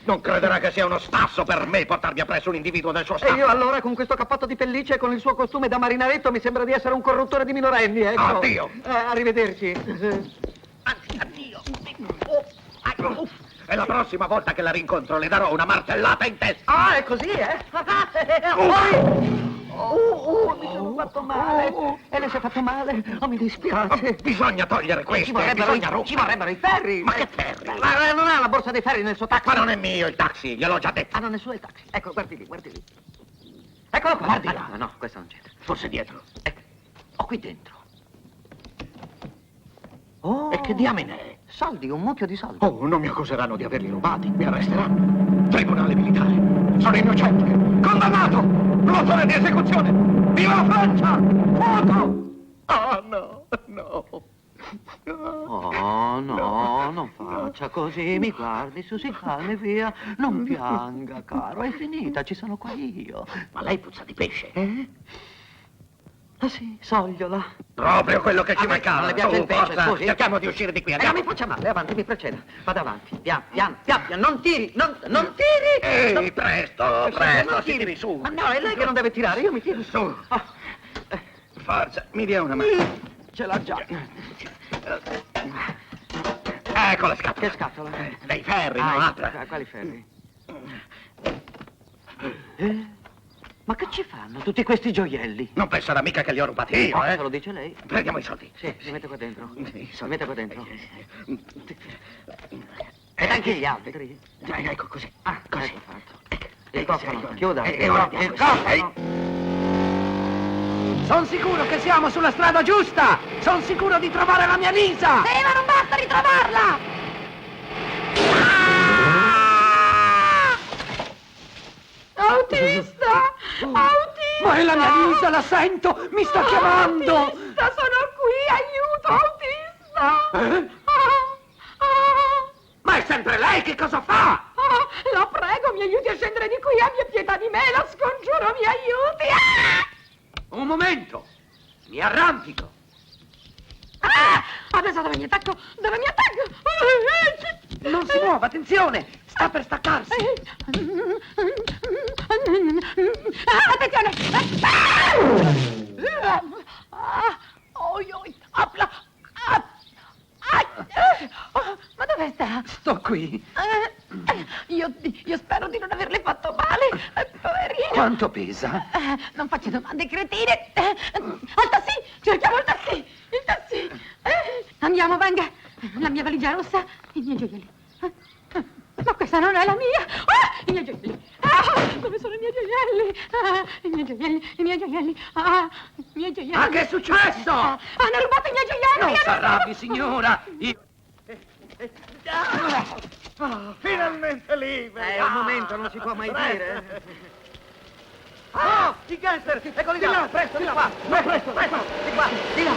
Non crederà che sia uno stasso per me portarmi appresso un individuo del suo
E
stato.
io allora con questo cappotto di pelliccia e con il suo costume da marinaretto mi sembra di essere un corruttore di minorenni, ecco.
Addio.
Arrivederci.
Addio.
E la prossima volta che la rincontro le darò una martellata in testa.
Ah, è così, eh? Mi sono fatto male. E lei si è fatto male. Oh, mi dispiace.
Bisogna togliere questo, bisogna rompere.
Ci vorrebbero i ferri.
Ma che ferri?
Ma non ha la borsa dei ferri nel suo taxi?
Ma non è mio il taxi, gliel'ho già detto.
Ah, non è suo il taxi. Ecco, guardi lì, guardi lì. Eccolo qua.
Guardi là.
No, questo non c'entra.
Forse dietro.
Ecco. Oh, qui dentro.
Oh. E che diamine è?
Soldi, un mucchio di soldi.
Oh, non mi accuseranno di averli rubati, mi arresteranno. Tribunale militare. Sono innocente. Condannato. Plotone di esecuzione. Viva la Francia! Fuoco! Oh, no, no.
Oh, no, non faccia così, mi guardi, su, si calmi, via. Non pianga, caro, è finita, ci sono qua io.
Ma lei puzza di pesce.
Ah sì, sogliola.
Proprio quello che ci mancava.
Non le piace il pesce,
forza,
scusi.
cerchiamo di uscire di qui, andiamo.
Non mi faccia male, avanti, mi preceda. Vada avanti, piano, non tiri, non tiri.
Ehi, presto,
non
tiri su.
Ma no, è lei che non deve tirare, io mi tiro su.
Forza, mi dia una mano.
Ce l'ha già.
Ecco la scatola.
Che scatola?
Dei ferri, no, apra.
Quali ferri? Ma che ci fanno tutti questi gioielli?
Non penserà mica che li ho rubati io,
Se lo dice lei.
Prendiamo i soldi.
Sì, li mette qua dentro. Li mette qua dentro. Ed anche gli altri.
Ecco così.
Ah,
così.
Ecco fatto. Il cofano, chiuda.
Il cofano.
Sono sicuro che siamo sulla strada giusta! Sono sicuro di trovare la mia Lisa!
Sì, ma non basta ritrovarla! Autista! Autista!
Ma è la mia Lisa, la sento! Mi sta chiamando!
Autista, sono qui! Aiuto, autista!
Ma è sempre lei, che cosa fa?
La prego, mi aiuti a scendere di qui, abbia pietà di me, la scongiuro, mi aiuti!
Un momento! Mi arrampico!
Adesso dove mi attacco? Dove mi attacco?
Non si muova, attenzione! Sta per staccarsi!
Attenzione! Apla! Ma dove sta?
Sto qui!
Io spero di non averle fatto male, poverina!
Quanto pesa?
Non faccia domande cretine! Al taxi! Cerchiamo il taxi! Il taxi! Andiamo, venga! La mia valigia rossa, i miei gioielli. Ma questa non è la mia! I miei gioielli! Dove sono i miei gioielli? I miei gioielli, i miei gioielli! I miei gioielli!
Ma che è successo?
Hanno rubato i miei gioielli!
Non s'arrabbi, signora! Finalmente libero!
Un momento, non si può mai dire.
Oh, i gangster! Eccoli là! Presto, di qua! Presto, presto!
Di qua, di là!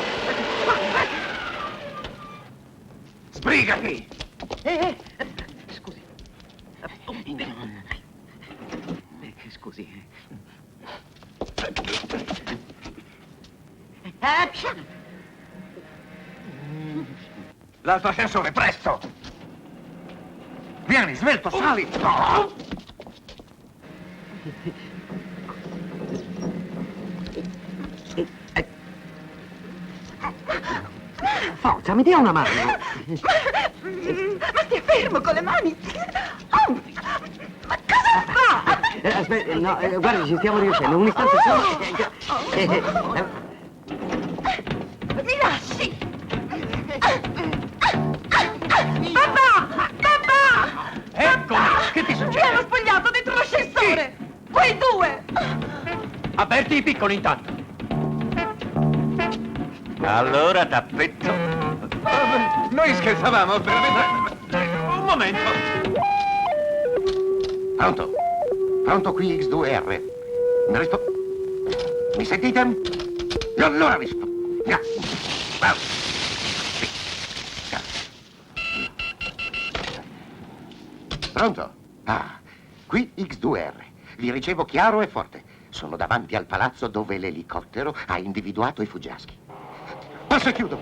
Sbrigati!
Scusi. Scusi.
L'altro ascensore, presto! Vieni, svelto, sali!
Forza, mi dia una mano.
Ma stia fermo con le mani! Ma cosa fa?
Aspetta, no, guardi, ci stiamo riuscendo. Un istante solo.
Mi lasci! Papà! Papà!
Ecco! Che ti
Mi
succede?
hanno spogliato dentro l'ascensore! Quei due!
Aperti i piccoli intanto!
Allora, tappetto.
Noi scherzavamo, veramente. Un momento.
Pronto? Pronto qui X2R. Mi sentite? E allora rispondo. Pronto? Ah, qui X2R. Vi ricevo chiaro e forte. Sono davanti al palazzo dove l'elicottero ha individuato i fuggiaschi. Passo e chiudo.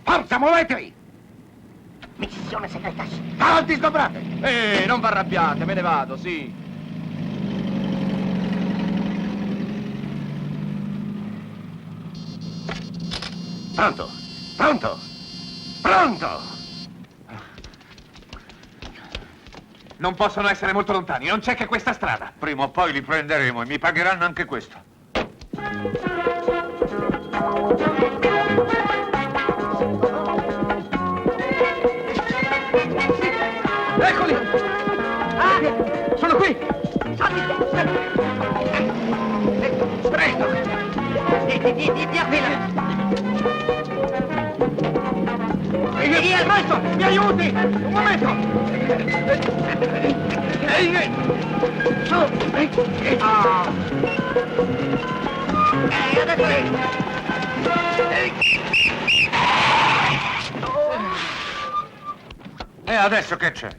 Forza, muovetevi! Missione segreta. Avanti, sgobrate!
Non vi arrabbiate, me ne vado, sì.
Pronto? Pronto? Pronto?
Non possono essere molto lontani, non c'è che questa strada.
Prima o poi li prenderemo e mi pagheranno anche questo.
Eccoli! Ah, sono qui! Salti! Presto! Via qui! Presto! Mi aiuti! Un momento! Su!
E adesso che c'è?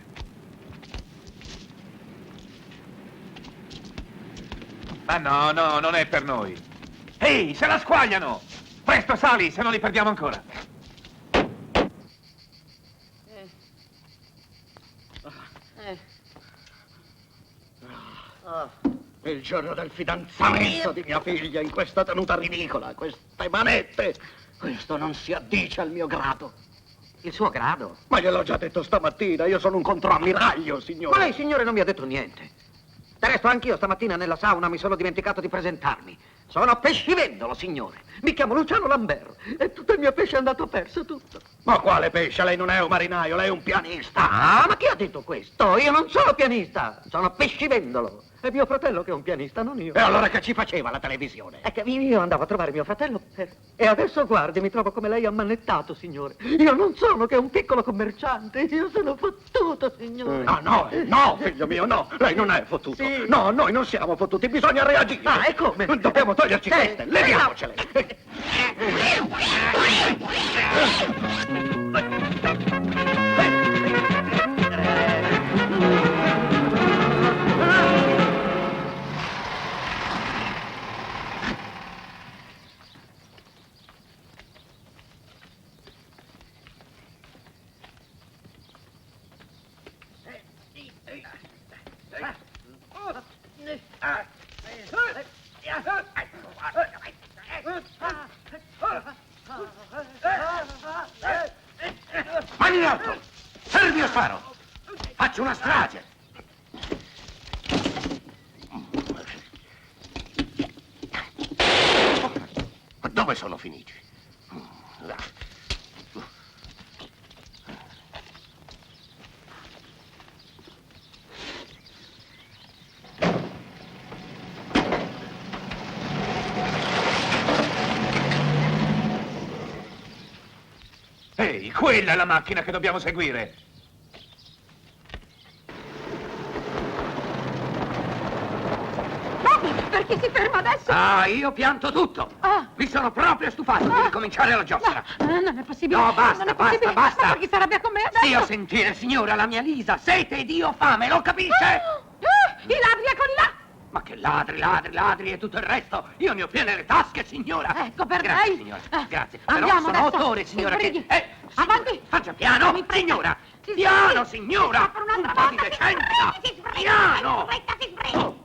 Ma no, no, non è per noi. Ehi, se la squagliano! Presto, sali, se no li perdiamo ancora.
Il giorno del fidanzamento di mia figlia in questa tenuta ridicola, queste manette. Questo non si addice al mio grado.
Il suo grado?
Ma gliel'ho già detto stamattina, io sono un controammiraglio, signore.
Ma lei, signore, non mi ha detto niente. Del resto anch'io stamattina nella sauna mi sono dimenticato di presentarmi. Sono pescivendolo, signore. Mi chiamo Luciano Lambert e tutto il mio pesce è andato perso, tutto.
Ma quale pesce? Lei non è un marinaio, lei è un pianista.
Ah, ma chi ha detto questo? Io non sono pianista, sono pescivendolo. È mio fratello che è un pianista, non io.
E allora che ci faceva la televisione?
È che io andavo a trovare mio fratello e adesso guardi, mi trovo come lei ammanettato, signore. Io non sono che un piccolo commerciante, io sono fottuto, signore.
No, no, no, figlio mio, no. Lei non è fottuto.
Sì.
No, noi non siamo fottuti, bisogna reagire.
Ah, e come?
Dobbiamo toglierci queste, leviamocele.
Mani in alto! Fermi lo sparo! Faccio una strage! Ma dove sono finiti?
Ehi, quella è la macchina che dobbiamo seguire.
Perché si ferma adesso?
Ah, io pianto tutto. Mi sono proprio stufato di ricominciare la giostra.
Non è possibile.
No, basta,
non è
basta,
possibile.
basta.
Ma chi si arrabbia con me adesso?
Stia a sentire, signora, la mia Lisa. Sete ed io fame, lo capisce?
I ladri, eccoli là.
Ma che ladri e tutto il resto. Io ne ho piene le tasche, signora.
Ecco per
Grazie,
lei.
signora. Grazie. Però
Andiamo
sono
adesso.
8 ore, signora,
Si
che...
sbrighi.
signora,
Avanti.
faccia piano,
Mi prenda.
signora.
Si
Piano,
sbrighi.
signora.
Per un'altra
Un po' di
volta.
decenza.
Si sbrighi.
Piano.
Si sbrighi.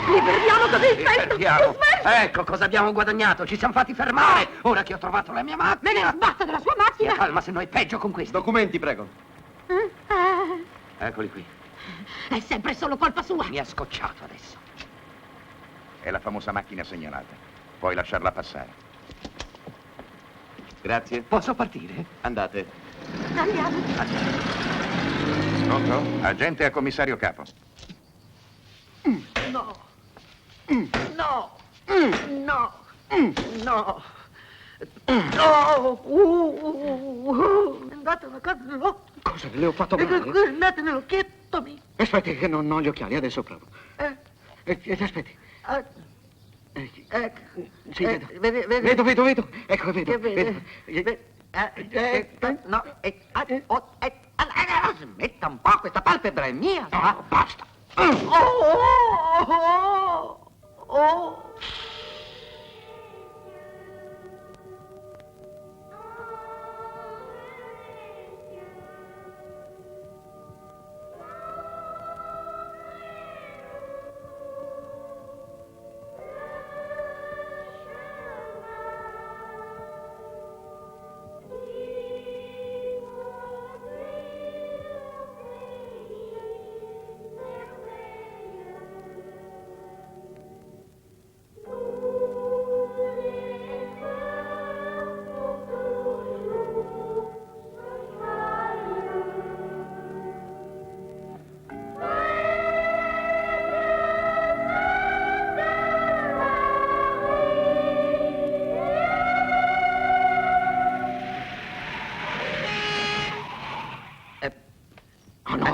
Li perdiamo così spesso!
Perdiamo. Ecco cosa abbiamo guadagnato. Ci siamo fatti fermare. Ora che ho trovato la mia macchina.
Me ne sbatta della sua macchina!
Stia calma, se no è peggio con questo.
Documenti, prego.
Eccoli qui.
È sempre solo colpa sua!
Mi ha scocciato adesso.
È la famosa macchina segnalata. Puoi lasciarla passare. Grazie.
Posso partire?
Andate.
Andiamo!
Pronto? Agente a commissario capo.
No! No! No! No! No! Andate una cosa lotta!
Cosa? Le ho fatto male?
Andate nell'occhietto mi!
Aspetti che non ho gli occhiali, adesso provo. Aspetti. Sì, vedo. Vedo. Ecco, vedo.
Che vede?
No, smetta un po', questa palpebra è mia.
No, basta.
Oh!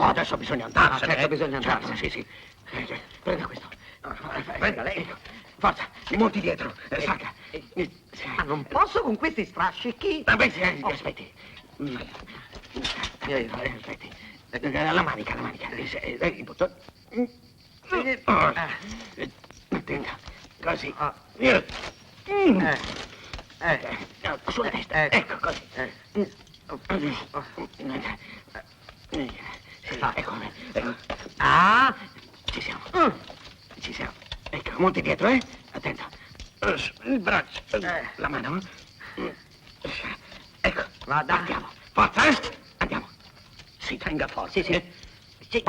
adesso bisogna andarsene.
certo, bisogna
Certo,
andarsene.
sì, sì. Prenda questo. Prenda lei. Forza, monti dietro. Salga.
Ma non posso con questi strascichi?
Vabbè, sì, aspetti. Aspetti. La manica. Il bottone. Attenta. Così. Sulla testa. Ecco, così. Sì, ecco. Ah, ci siamo. Ci siamo. Ecco, monti dietro, Attento. Il braccio. La mano. Ecco, vada. Andiamo. Forza, Andiamo. Si tenga forte. Sì. Sì.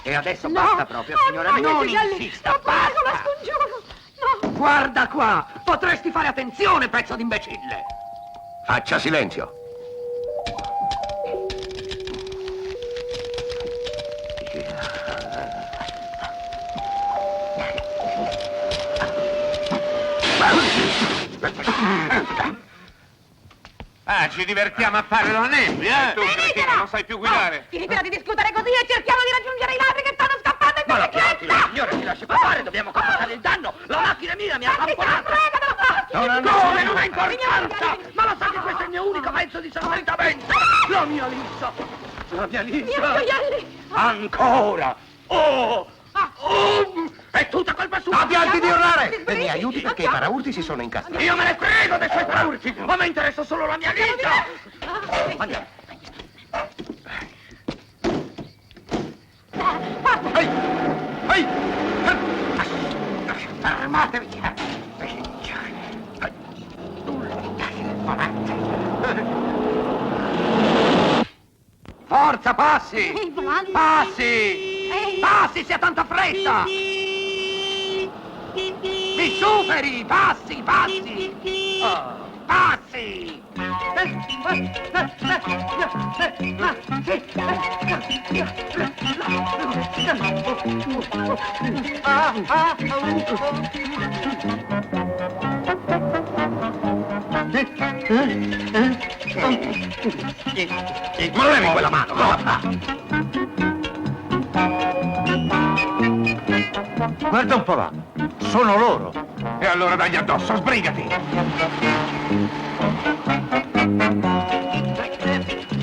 E adesso basta proprio, signora.
No,
Non
Gioielli,
insista,
la prego, la
basta.
scongiuro. No.
Guarda qua! Potresti fare attenzione, pezzo d'imbecille!
Faccia silenzio.
Ah, ci divertiamo a fare la nebbia, Tu, cretina, non sai più guidare.
Finitela di discutere così e cerchiamo di raggiungere i ladri che stanno scappando in
Ma la
bicicletta.
signora, ci lasci passare, dobbiamo compensare il danno! La macchina è mia, mi ha tamponato!
Come
Non ha importanza! Ma lo sai che questo è il mio unico mezzo di sorventamento! La mia Lisa! La mia Lisa! Ancora! Oh! È tutta colpa sua!
Abbiate di urlare! E mi aiuti perché i paraurti si sono incastrati.
Io me ne frego dei suoi paraurti! A me interessa solo la mia Lisa! Andiamo! Ehi! Fermatevi! Forza, passi!
Ehi, volante.
Passi!
Ehi.
Passi, se ha tanta fretta! Mi superi! Passi! Oh, passi! Ma levi quella mano, cosa fa?
Guarda un po' là. Sono loro.
E allora dagli addosso, sbrigati!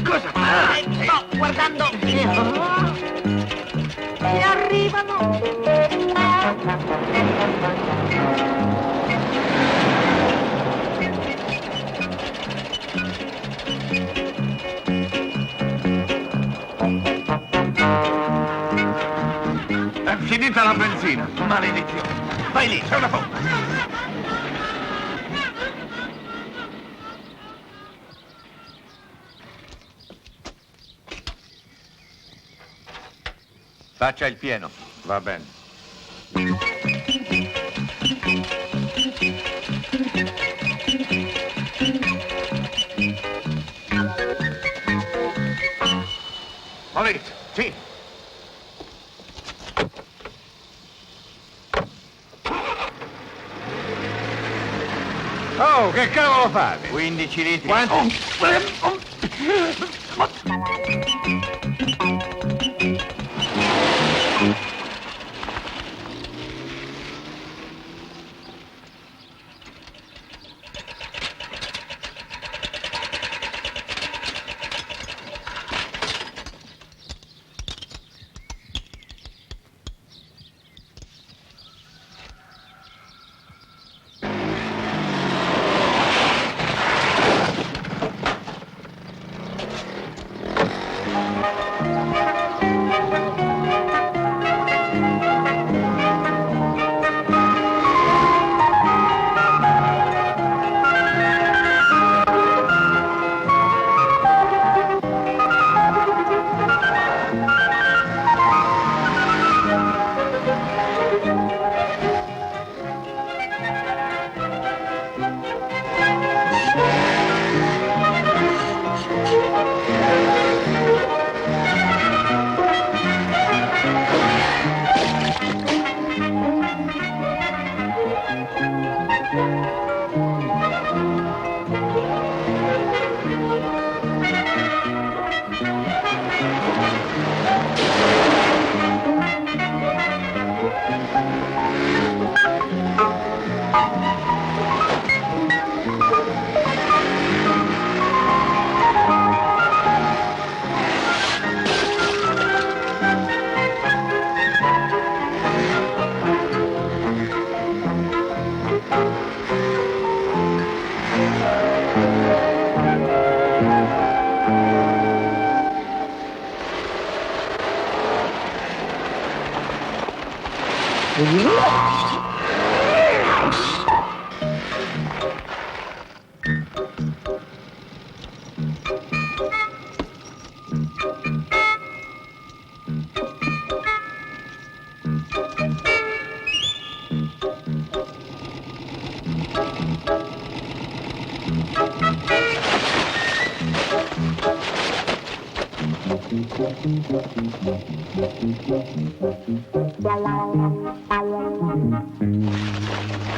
Cosa fa?
Sto guardando. E arrivano.
È finita la benzina, maledizione! Vai lì, c'è una bomba!
Faccia il pieno.
Va bene. Maurizio, sì.
Oh, che cavolo fate?
15 litri.
Quanti?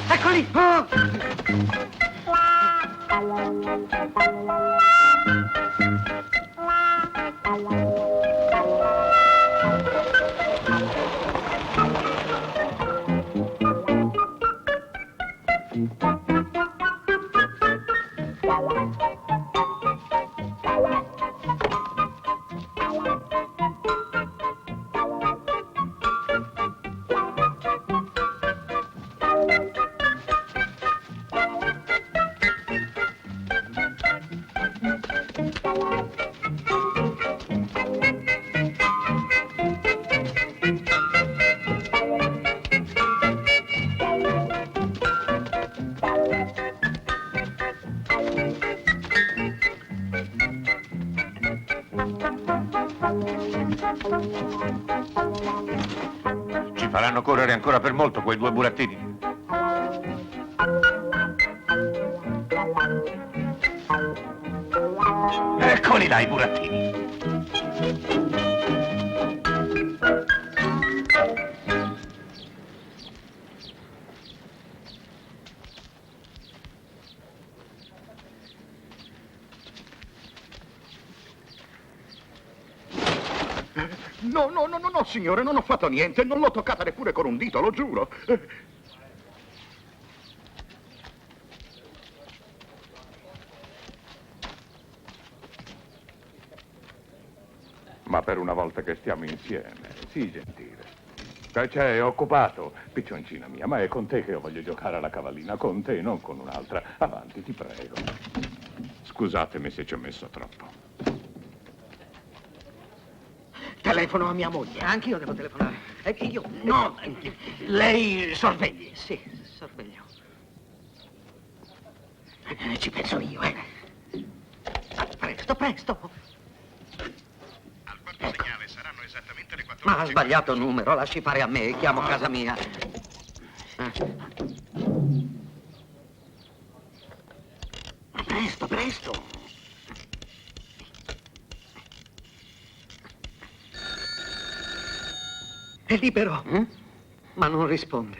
Eccoli! Oh!
Ci faranno correre ancora per molto quei due burattini.
Eccoli là i burattini. No, signore, non ho fatto niente, non l'ho toccata neppure con un dito, lo giuro.
Ma per una volta che stiamo insieme, sii gentile. C'è, è occupato, piccioncina mia, ma è con te che io voglio giocare alla cavallina, con te, non con un'altra. Avanti, ti prego. Scusatemi se ci ho messo troppo.
Telefono a mia moglie. Anch'io devo telefonare. Io... No, lei sorvegli. Sì, sorveglio. Ci penso io, Presto, presto.
Al quarto segnale saranno esattamente le 14.
Ma ha sbagliato il numero, lasci fare a me, chiamo casa mia. Presto, presto. È libero. Ma non risponde.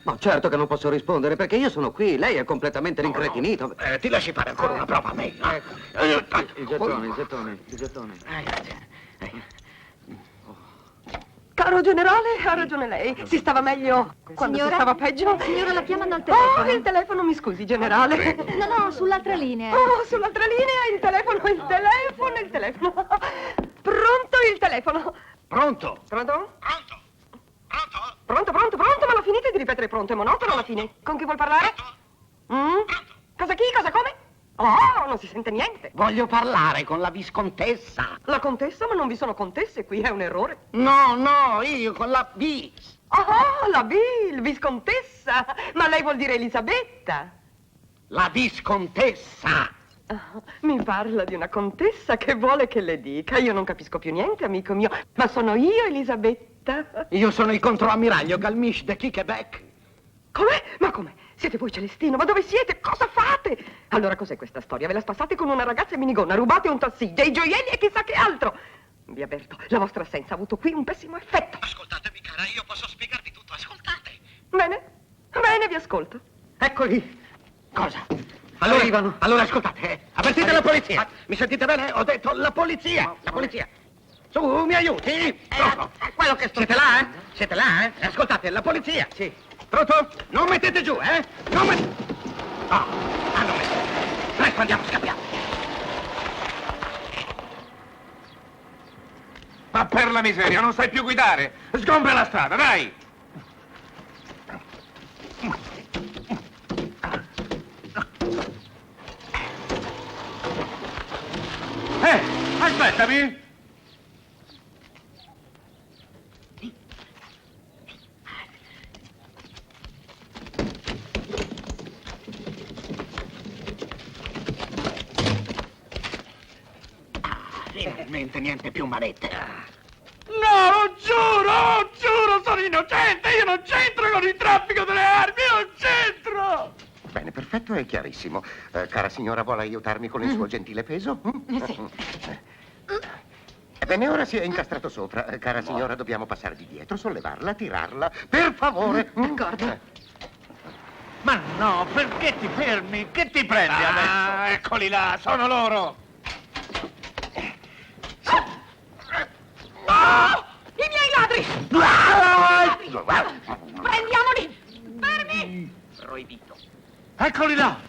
Ma certo che non posso rispondere, perché io sono qui, lei è completamente rincretinito.
Ti lasci fare ancora una prova a me.
Il gettone.
Grazie.
Caro generale, ha ragione lei. Si stava meglio quando
Signora?
si stava peggio.
Signora, la chiamano al telefono.
Oh, il telefono, mi scusi, generale.
No, sull'altra linea.
Oh, sull'altra linea, il telefono. Pronto il telefono.
Pronto?
Pronto? Pronto, ma la finite di ripetere pronto, è monotono alla fine. Con chi vuol parlare? Cosa chi? Cosa come? Oh, non si sente niente.
Voglio parlare con la viscontessa.
La contessa? Ma non vi sono contesse, qui è un errore.
No, io con la bis.
Oh, la Bill, viscontessa. Ma lei vuol dire Elisabetta.
La viscontessa.
Oh, mi parla di una contessa che vuole che le dica. Io non capisco più niente, amico mio. Ma sono io, Elisabetta.
Io sono il controammiraglio Galmiche de Quebec.
Come? Ma come? Siete voi Celestino? Ma dove siete? Cosa fate? Allora cos'è questa storia? Ve la spassate con una ragazza minigonna, rubate un taxi, dei gioielli e chissà che altro. Vi avverto, la vostra assenza ha avuto qui un pessimo effetto.
Ascoltatemi, cara, io posso spiegarvi tutto, ascoltate.
Bene, vi ascolto.
Eccoli. Cosa? Allora ascoltate, avvertite la polizia. Mi sentite bene? Ho detto la polizia. La polizia. Su, mi aiuti? Pronto?
Quello che sto...
Siete là, Siete là, Ascoltate, la polizia. Sì. Pronto? Non mettete giù, Non mettete... non mettete. Presto, andiamo, scappiamo.
Ma per la miseria, non sai più guidare? Sgombra la strada, dai! Aspettami!
Finalmente niente più manette.
No, giuro, sono innocente! Io non c'entro con il traffico delle armi, io non c'entro!
Bene, perfetto e chiarissimo. Cara signora, vuole aiutarmi con il suo gentile peso?
Sì.
Bene, ora si è incastrato sopra. Cara signora, dobbiamo passare di dietro, sollevarla, tirarla. Per favore.
D'accordo.
Ma no, perché ti fermi? Che ti prendi adesso?
Eccoli là, sono loro!
No! I miei ladri! Prendiamoli! Fermi!
Proibito.
Eccoli là!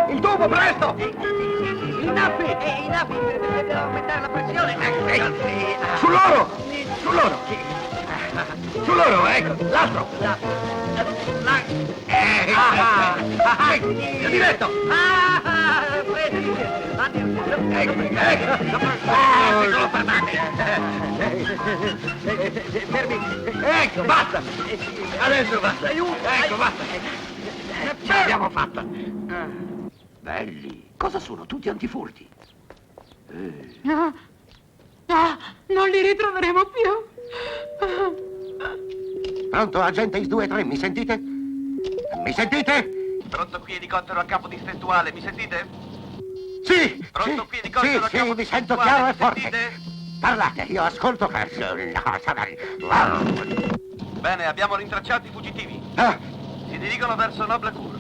Il tubo, presto!
I naffi, devo aumentare la pressione.
Su loro! Su loro, ecco, l'altro! Diretto! Ecco,
Fermi.
ecco, basta! Adesso basta, ecco, basta! Ce l'abbiamo fatta!
Belli. Cosa sono? Tutti antifurti.
No, non li ritroveremo più.
Pronto, agente IS-2-3, mi sentite? Mi sentite?
Pronto qui elicottero a capo distrettuale, mi sentite?
Sì!
Pronto qui elicottero a capo
vi sento
distrettuale,
chiaro e
mi
forte.
sentite?
Parlate, io ascolto cazzo.
Bene, abbiamo rintracciato i fuggitivi. Si dirigono verso Noblecourt.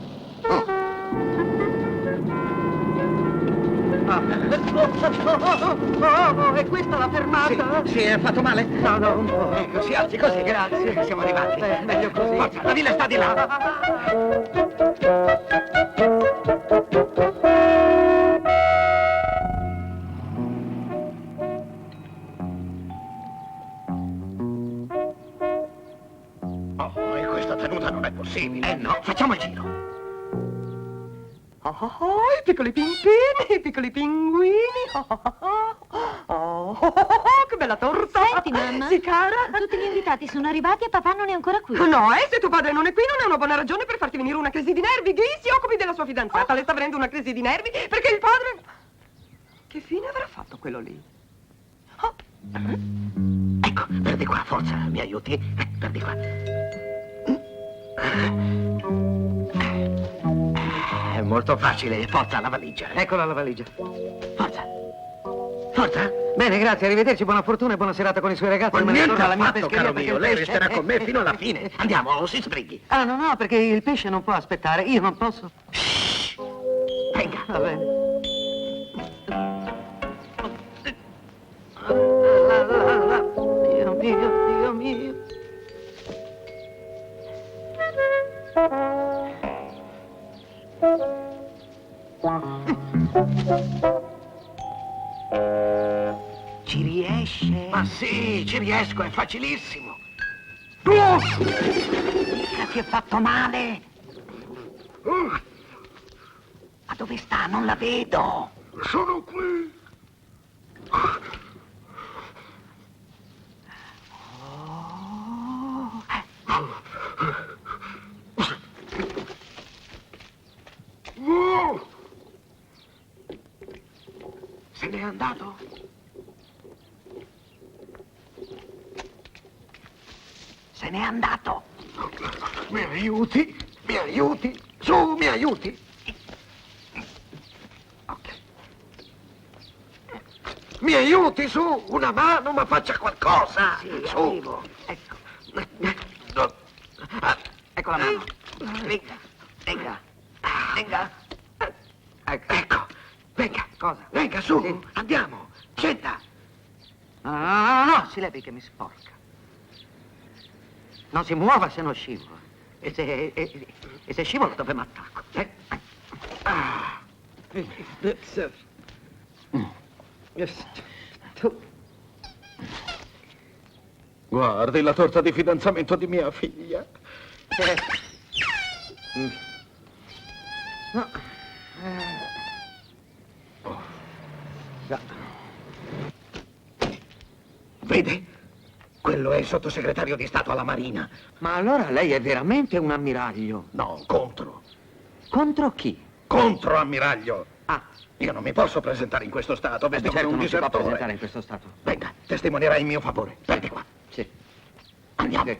È questa la fermata?
Sì, è fatto male?
No, un po'.
Ecco, si alzi così.
Grazie.
Siamo arrivati.
Meglio così.
Forza, la villa sta di là. Oh, in questa tenuta non è possibile. No, facciamo il giro.
I piccoli pimpini, i piccoli pinguini. Che bella torta.
Senti, mamma.
Sì, cara.
Tutti gli invitati sono arrivati e papà non è ancora qui.
No, se tuo padre non è qui non è una buona ragione per farti venire una crisi di nervi. Guy si occupi della sua fidanzata. Le sta venendo una crisi di nervi perché il padre... Che fine avrà fatto quello lì?
Ecco, per di qua, forza, mi aiuti? Per di qua. È molto facile, forza la valigia.
Eccola la valigia.
Forza. Forza.
Bene, grazie, arrivederci, buona fortuna e buona serata con i suoi ragazzi.
Ma niente
alla mia
affatto,
pescheria
caro
perché
mio,
il
lei
pesce-
resterà con me fino alla fine. Andiamo, si sbrighi.
Ah, no, perché il pesce non può aspettare, io non posso.
Venga.
Va bene. Dio mio.
Ci riesce? Ma sì, ci riesco, è facilissimo. Mica ti è fatto male? Ma dove sta? Non la vedo. Sono qui. Se n'è andato? Se n'è andato. Mi aiuti? Mi aiuti? Su, mi aiuti? Ok. Mi aiuti, su, una mano, ma faccia qualcosa. Sì, su. Arrivo. Ecco. Ecco la mano. Venga, venga, venga. Ecco, venga.
Cosa?
Venga, su, sì. Andiamo. Scenda.
No, si levi che mi sporca. Non si muova se non scivola. E se scivola dove mi attacco?
Guardi la torta di fidanzamento di mia figlia.
No.
Vede? Quello è il sottosegretario di Stato alla Marina.
Ma allora lei è veramente un ammiraglio?
No, contro.
Contro chi?
Contro, ammiraglio.
Ah.
Io non mi posso presentare in questo stato, vesto come
Certo,
un
non si può
disertore.
presentare in questo stato.
Venga, testimonierai in mio favore. Prendi qua.
Sì.
Andiamo.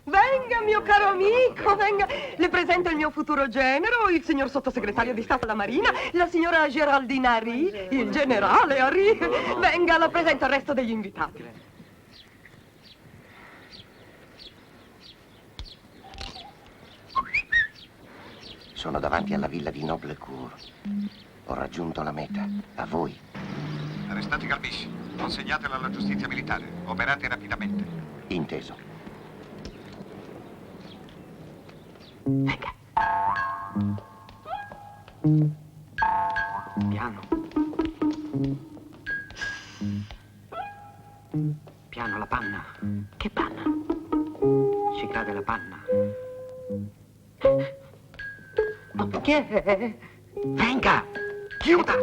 Venga, mio caro amico, venga. Le presento il mio futuro genero, il signor sottosegretario di Stato alla Marina, la signora Geraldine Harry, il generale Harry. Venga, la presento al resto degli invitati.
Sono davanti alla villa di Noblecourt. Ho raggiunto la meta. A voi.
Arrestate Calvisci. Consegnatelo alla giustizia militare. Operate rapidamente.
Inteso.
Venga. Piano. Piano, la panna. Che panna? Ci cade la panna. Che è? Venga! Chiuda!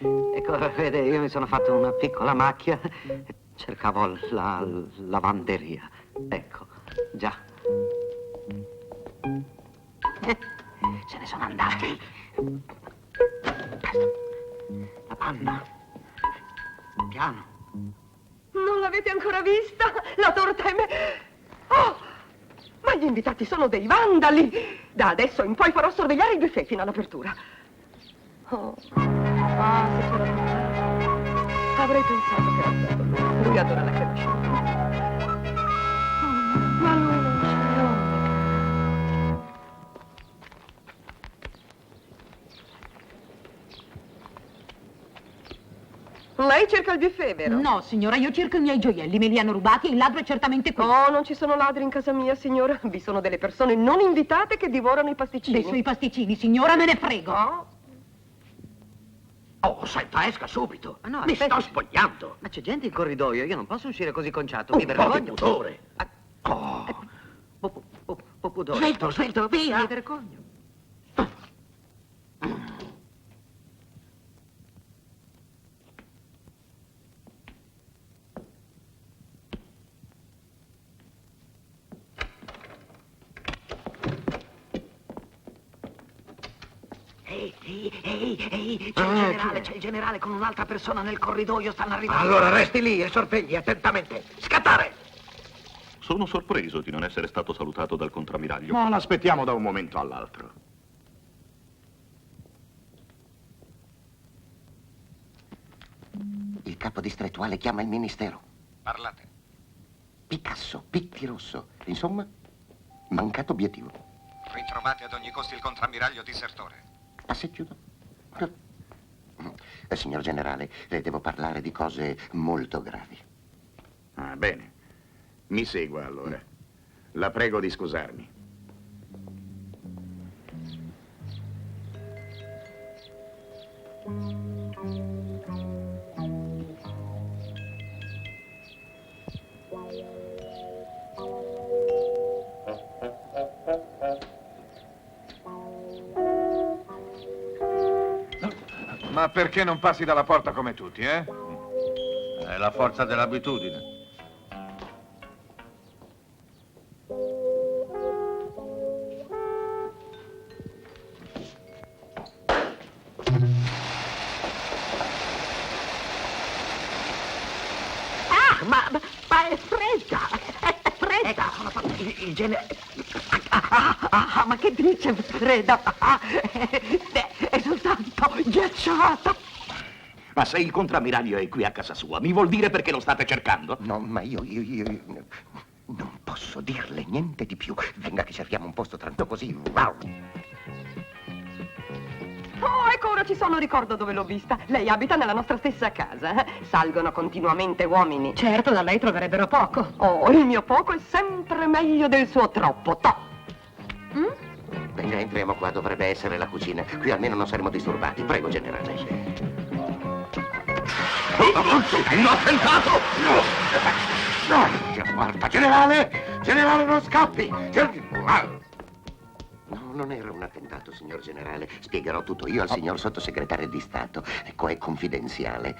Ecco, vede, io mi sono fatto una piccola macchia. Cercavo la lavanderia. Ecco, già. Se ne sono andati. Presto. La panna. Piano.
Non l'avete ancora vista? La torta è Oh! Ma gli invitati sono dei vandali! Da adesso in poi farò sorvegliare i buffet fino all'apertura. Oh. Ah, se c'era tutta. Avrei pensato che era stato lui. Lui adora la crema sciogliente. Ma lui non c'è. Lei cerca il buffet, vero?
No, signora, io cerco i miei gioielli. Me li hanno rubati e il ladro è certamente qui.
Oh, non ci sono ladri in casa mia, signora. Vi sono delle persone non invitate che divorano i pasticcini.
Dei suoi pasticcini, signora, me ne frego.
Oh, senta, esca subito.
Ma no,
Mi
aspetti.
sto spogliando.
Ma c'è gente in corridoio, io non posso uscire così conciato.
Un
Mi
po' di
vergogno.
pudore.
Pudore.
Svelto, svelto, via.
Mi vergogno.
Ehi, c'è il generale con un'altra persona nel corridoio, stanno arrivando.
Allora resti lì e sorvegli attentamente. Scattare!
Sono sorpreso di non essere stato salutato dal contrammiraglio.
Ma l'aspettiamo da un momento all'altro.
Il capo distrettuale chiama il ministero.
Parlate.
Picasso, Picchirosso. Insomma, mancato obiettivo.
Ritrovate ad ogni costo il contrammiraglio disertore.
Passeggio. Signor generale, le devo parlare di cose molto gravi.
Ah, bene. Mi segua allora. La prego di scusarmi.
Ma perché non passi dalla porta come tutti, eh?
È la forza dell'abitudine.
Ma è fredda! È fredda! Sono fatto il genere... ma che dice fredda? È soltanto ghiacciata!
Ma se il contrammiraglio è qui a casa sua, mi vuol dire perché lo state cercando?
No, ma io non posso dirle niente di più. Venga che cerchiamo un posto tanto così. Wow.
Oh, ecco, ora ci sono, ricordo dove l'ho vista. Lei abita nella nostra stessa casa. Salgono continuamente uomini.
Certo, da lei troverebbero poco.
Oh, il mio poco è sempre meglio del suo troppo.
Venga, entriamo qua, dovrebbe essere la cucina. Qui almeno non saremo disturbati. Prego, generale.
Un attentato! No! Guarda, generale! Generale, non scappi!
No, non era un attentato, signor generale. Spiegherò tutto io al signor sottosegretario di Stato. Ecco, è confidenziale.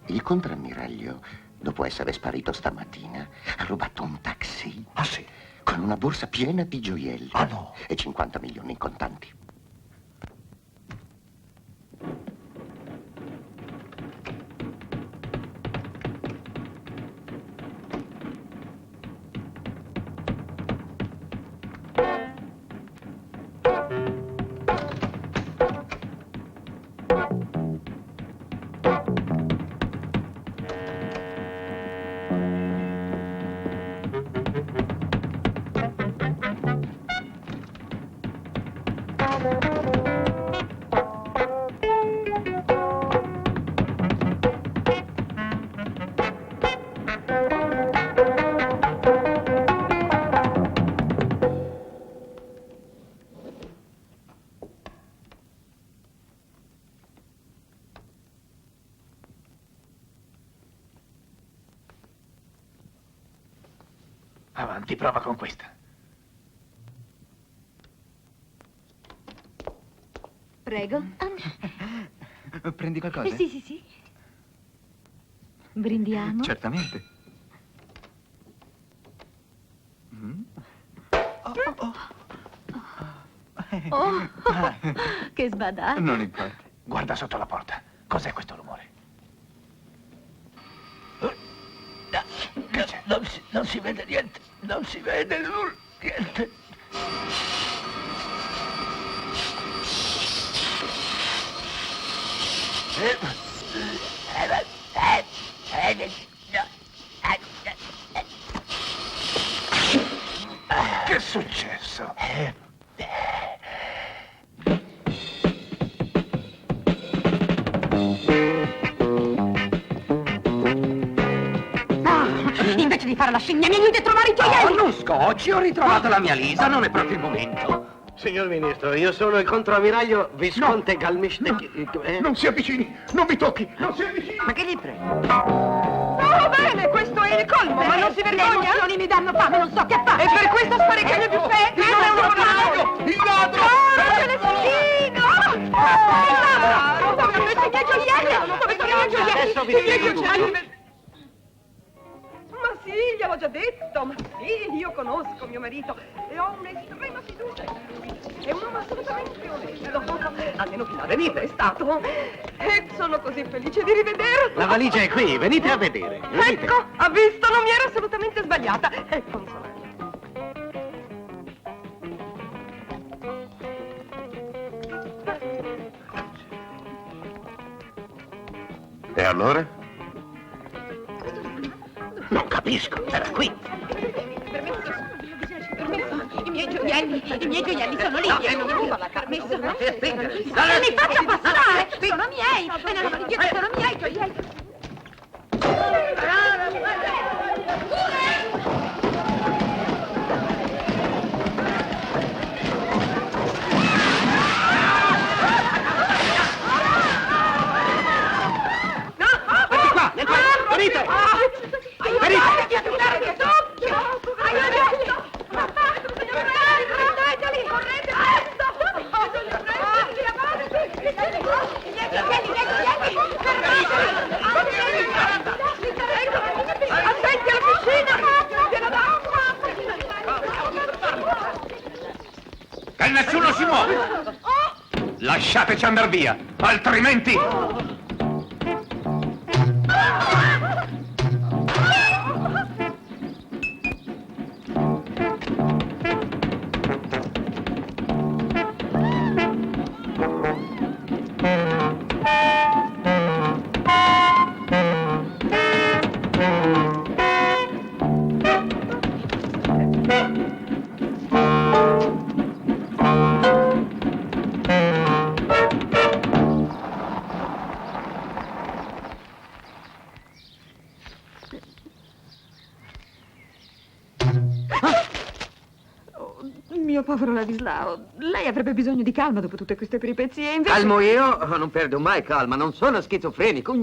Il contrammiraglio, dopo essere sparito stamattina, ha rubato un taxi.
Ah, sì?
Con una borsa piena di gioielli.
Ah, no?
E 50 milioni in contanti.
Avanti, prova con questa.
Prego.
Prendi qualcosa?
Sì, sì, sì. Brindiamo.
Certamente.
Oh, che sbadato.
Non importa.
Guarda sotto la porta. Cos'è questo rumore?
Non si vede niente, non si vede niente.
Che è successo?
Invece di fare la scimmia mi aiuti a trovare i gioielli!
Non scocci, ho ritrovato la mia Lisa, non è proprio il momento.
Signor Ministro, io sono il controammiraglio Visconte Galmistek.
Non si avvicini, non mi tocchi, non si avvicini!
Ma che gli prego?
Oh, bene, questo è il colmo, ma non si
Le
vergogna?
emozioni mi danno fame, non so che fare!
E per questo sparecchia più freddo! Non è uno ladro!
Il ladro!
Celestino! Il ladro! Dove sono i miei gioielli? Dove sono i miei gioielli?
Adesso vi
I miei
spiego
gioielli! Ma sì, gliel'ho già detto, ma sì, io conosco mio marito e ho un'estrema fiducia in lui. È un uomo assolutamente onesto, almeno fino adesso è stato. E sono così felice di rivederlo.
La valigia è qui, venite a vedere. Venite.
Ecco, ha visto, non mi ero assolutamente sbagliata. È consolato.
E allora?
Non capisco, era qui.
Permesso, i miei gioielli sono lì. Permesso, no? Non mi faccia passare, sono miei, e nella valigetta sono miei gioielli.
Venite!
Che nessuno si muove! Lasciateci andare via, altrimenti...
Mio povero Ladislao, lei avrebbe bisogno di calma dopo tutte queste peripezie, invece...
Calmo io? Non perdo mai calma, non sono schizofrenico.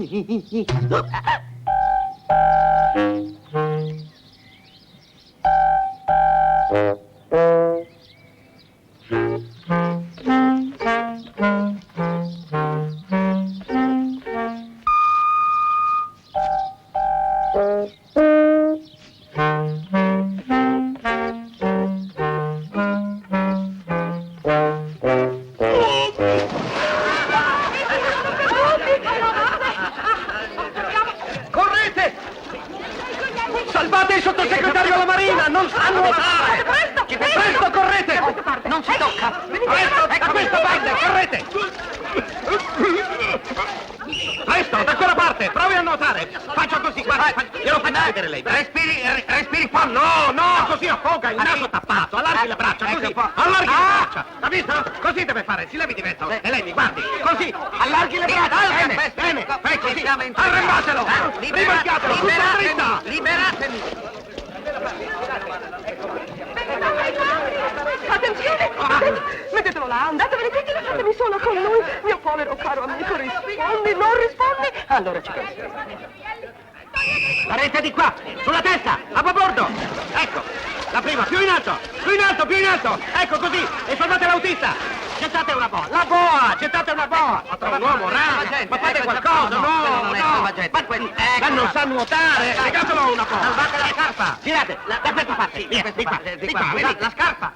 Correte! Salvate il sottosegretario alla Marina! Non sa nuotare! Presto, correte! Non si tocca! Presto, a questa parte, correte! Presto, da quella parte! Provi a nuotare!
fare? Faccio così, guarda, glielo faccio vedere lei. Respiri qua, no, così affoga, il naso tappato, allarghi le braccia, così, allarghi le braccia, ha visto? Così deve fare, si levi di mezzo, e lei mi guardi, così, allarghi le braccia, bene, fai così, arrembatelo, rivolgatelo, tutta dritta.
Liberatemi! Attenzione! Mettetelo là, andatevene tutti, lasciatemi sola con lui. Mio povero caro amico, rispondi, non rispondi? Allora ci penso.
La rete di qua, sulla testa, a babordo. Ecco, la prima, più in alto, ecco così, e salvate l'autista. Gettate una boa, la boa, gettate una boa. Ma tra un uomo ramo, ma fate qualcosa, no. Ma non sa nuotare, legatelo a una boa. Salvate la scarpa. Girate, da questa parte, di qua, la scarpa.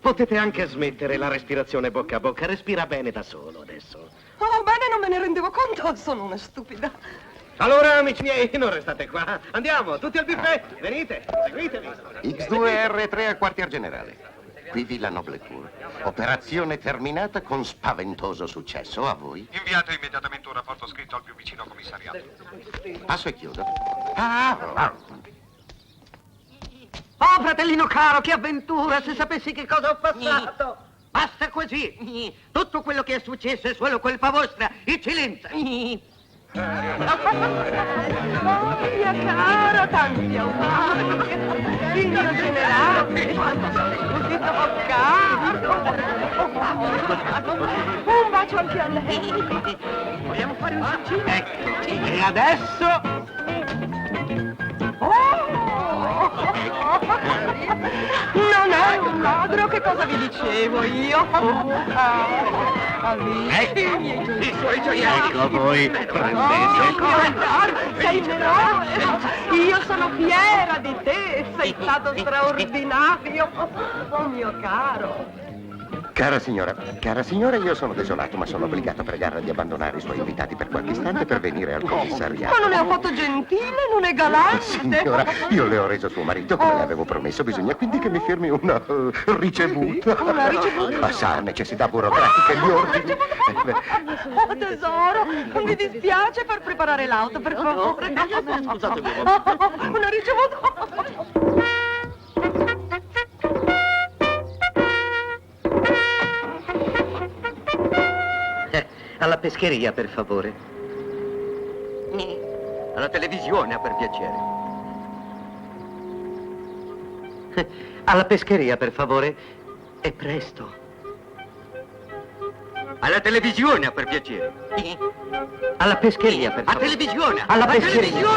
Potete anche smettere la respirazione bocca a bocca, respira bene da solo adesso.
Oh, bene, non me ne rendevo conto, sono una stupida.
Allora, amici miei, non restate qua. Andiamo, tutti al buffet. Venite, seguitemi.
X2R3 al quartier generale. Qui Villa Noblecourt. Operazione terminata con spaventoso successo. A voi.
Inviate immediatamente un rapporto scritto al più vicino commissariato.
Passo e chiudo.
Oh, fratellino caro, che avventura, se sapessi che cosa ho passato. Basta così. Tutto quello che è successo è solo colpa vostra. Eccellenza.
Oh, mia cara, tanti auguri. Il mio generale, così caro. Un bacio anche a lei.
Vogliamo fare un sancino? Ecco, e adesso...
Non è un ladro, che cosa vi dicevo io? Amici, i miei gioielli.
Ecco voi,
Sei un eroe. Io sono fiera di te, sei stato straordinario. Oh mio caro.
Cara signora, io sono desolato, ma sono obbligato a pregarla di abbandonare i suoi invitati per qualche istante per venire al commissariato.
Ma non è affatto gentile, non è galante.
Signora, io le ho reso suo marito come le avevo promesso, bisogna quindi che mi firmi una ricevuta.
Una ricevuta?
Ma sa, necessità burocratiche, gli ordini.
Oh tesoro, mi dispiace per preparare l'auto, per favore.
Scusatemi.
Una ricevuta.
Alla pescheria, per favore. Alla televisione, per piacere. Alla pescheria, per favore. E presto. Alla televisione, per piacere. Alla pescheria, per favore. A televisione! Alla pescheria!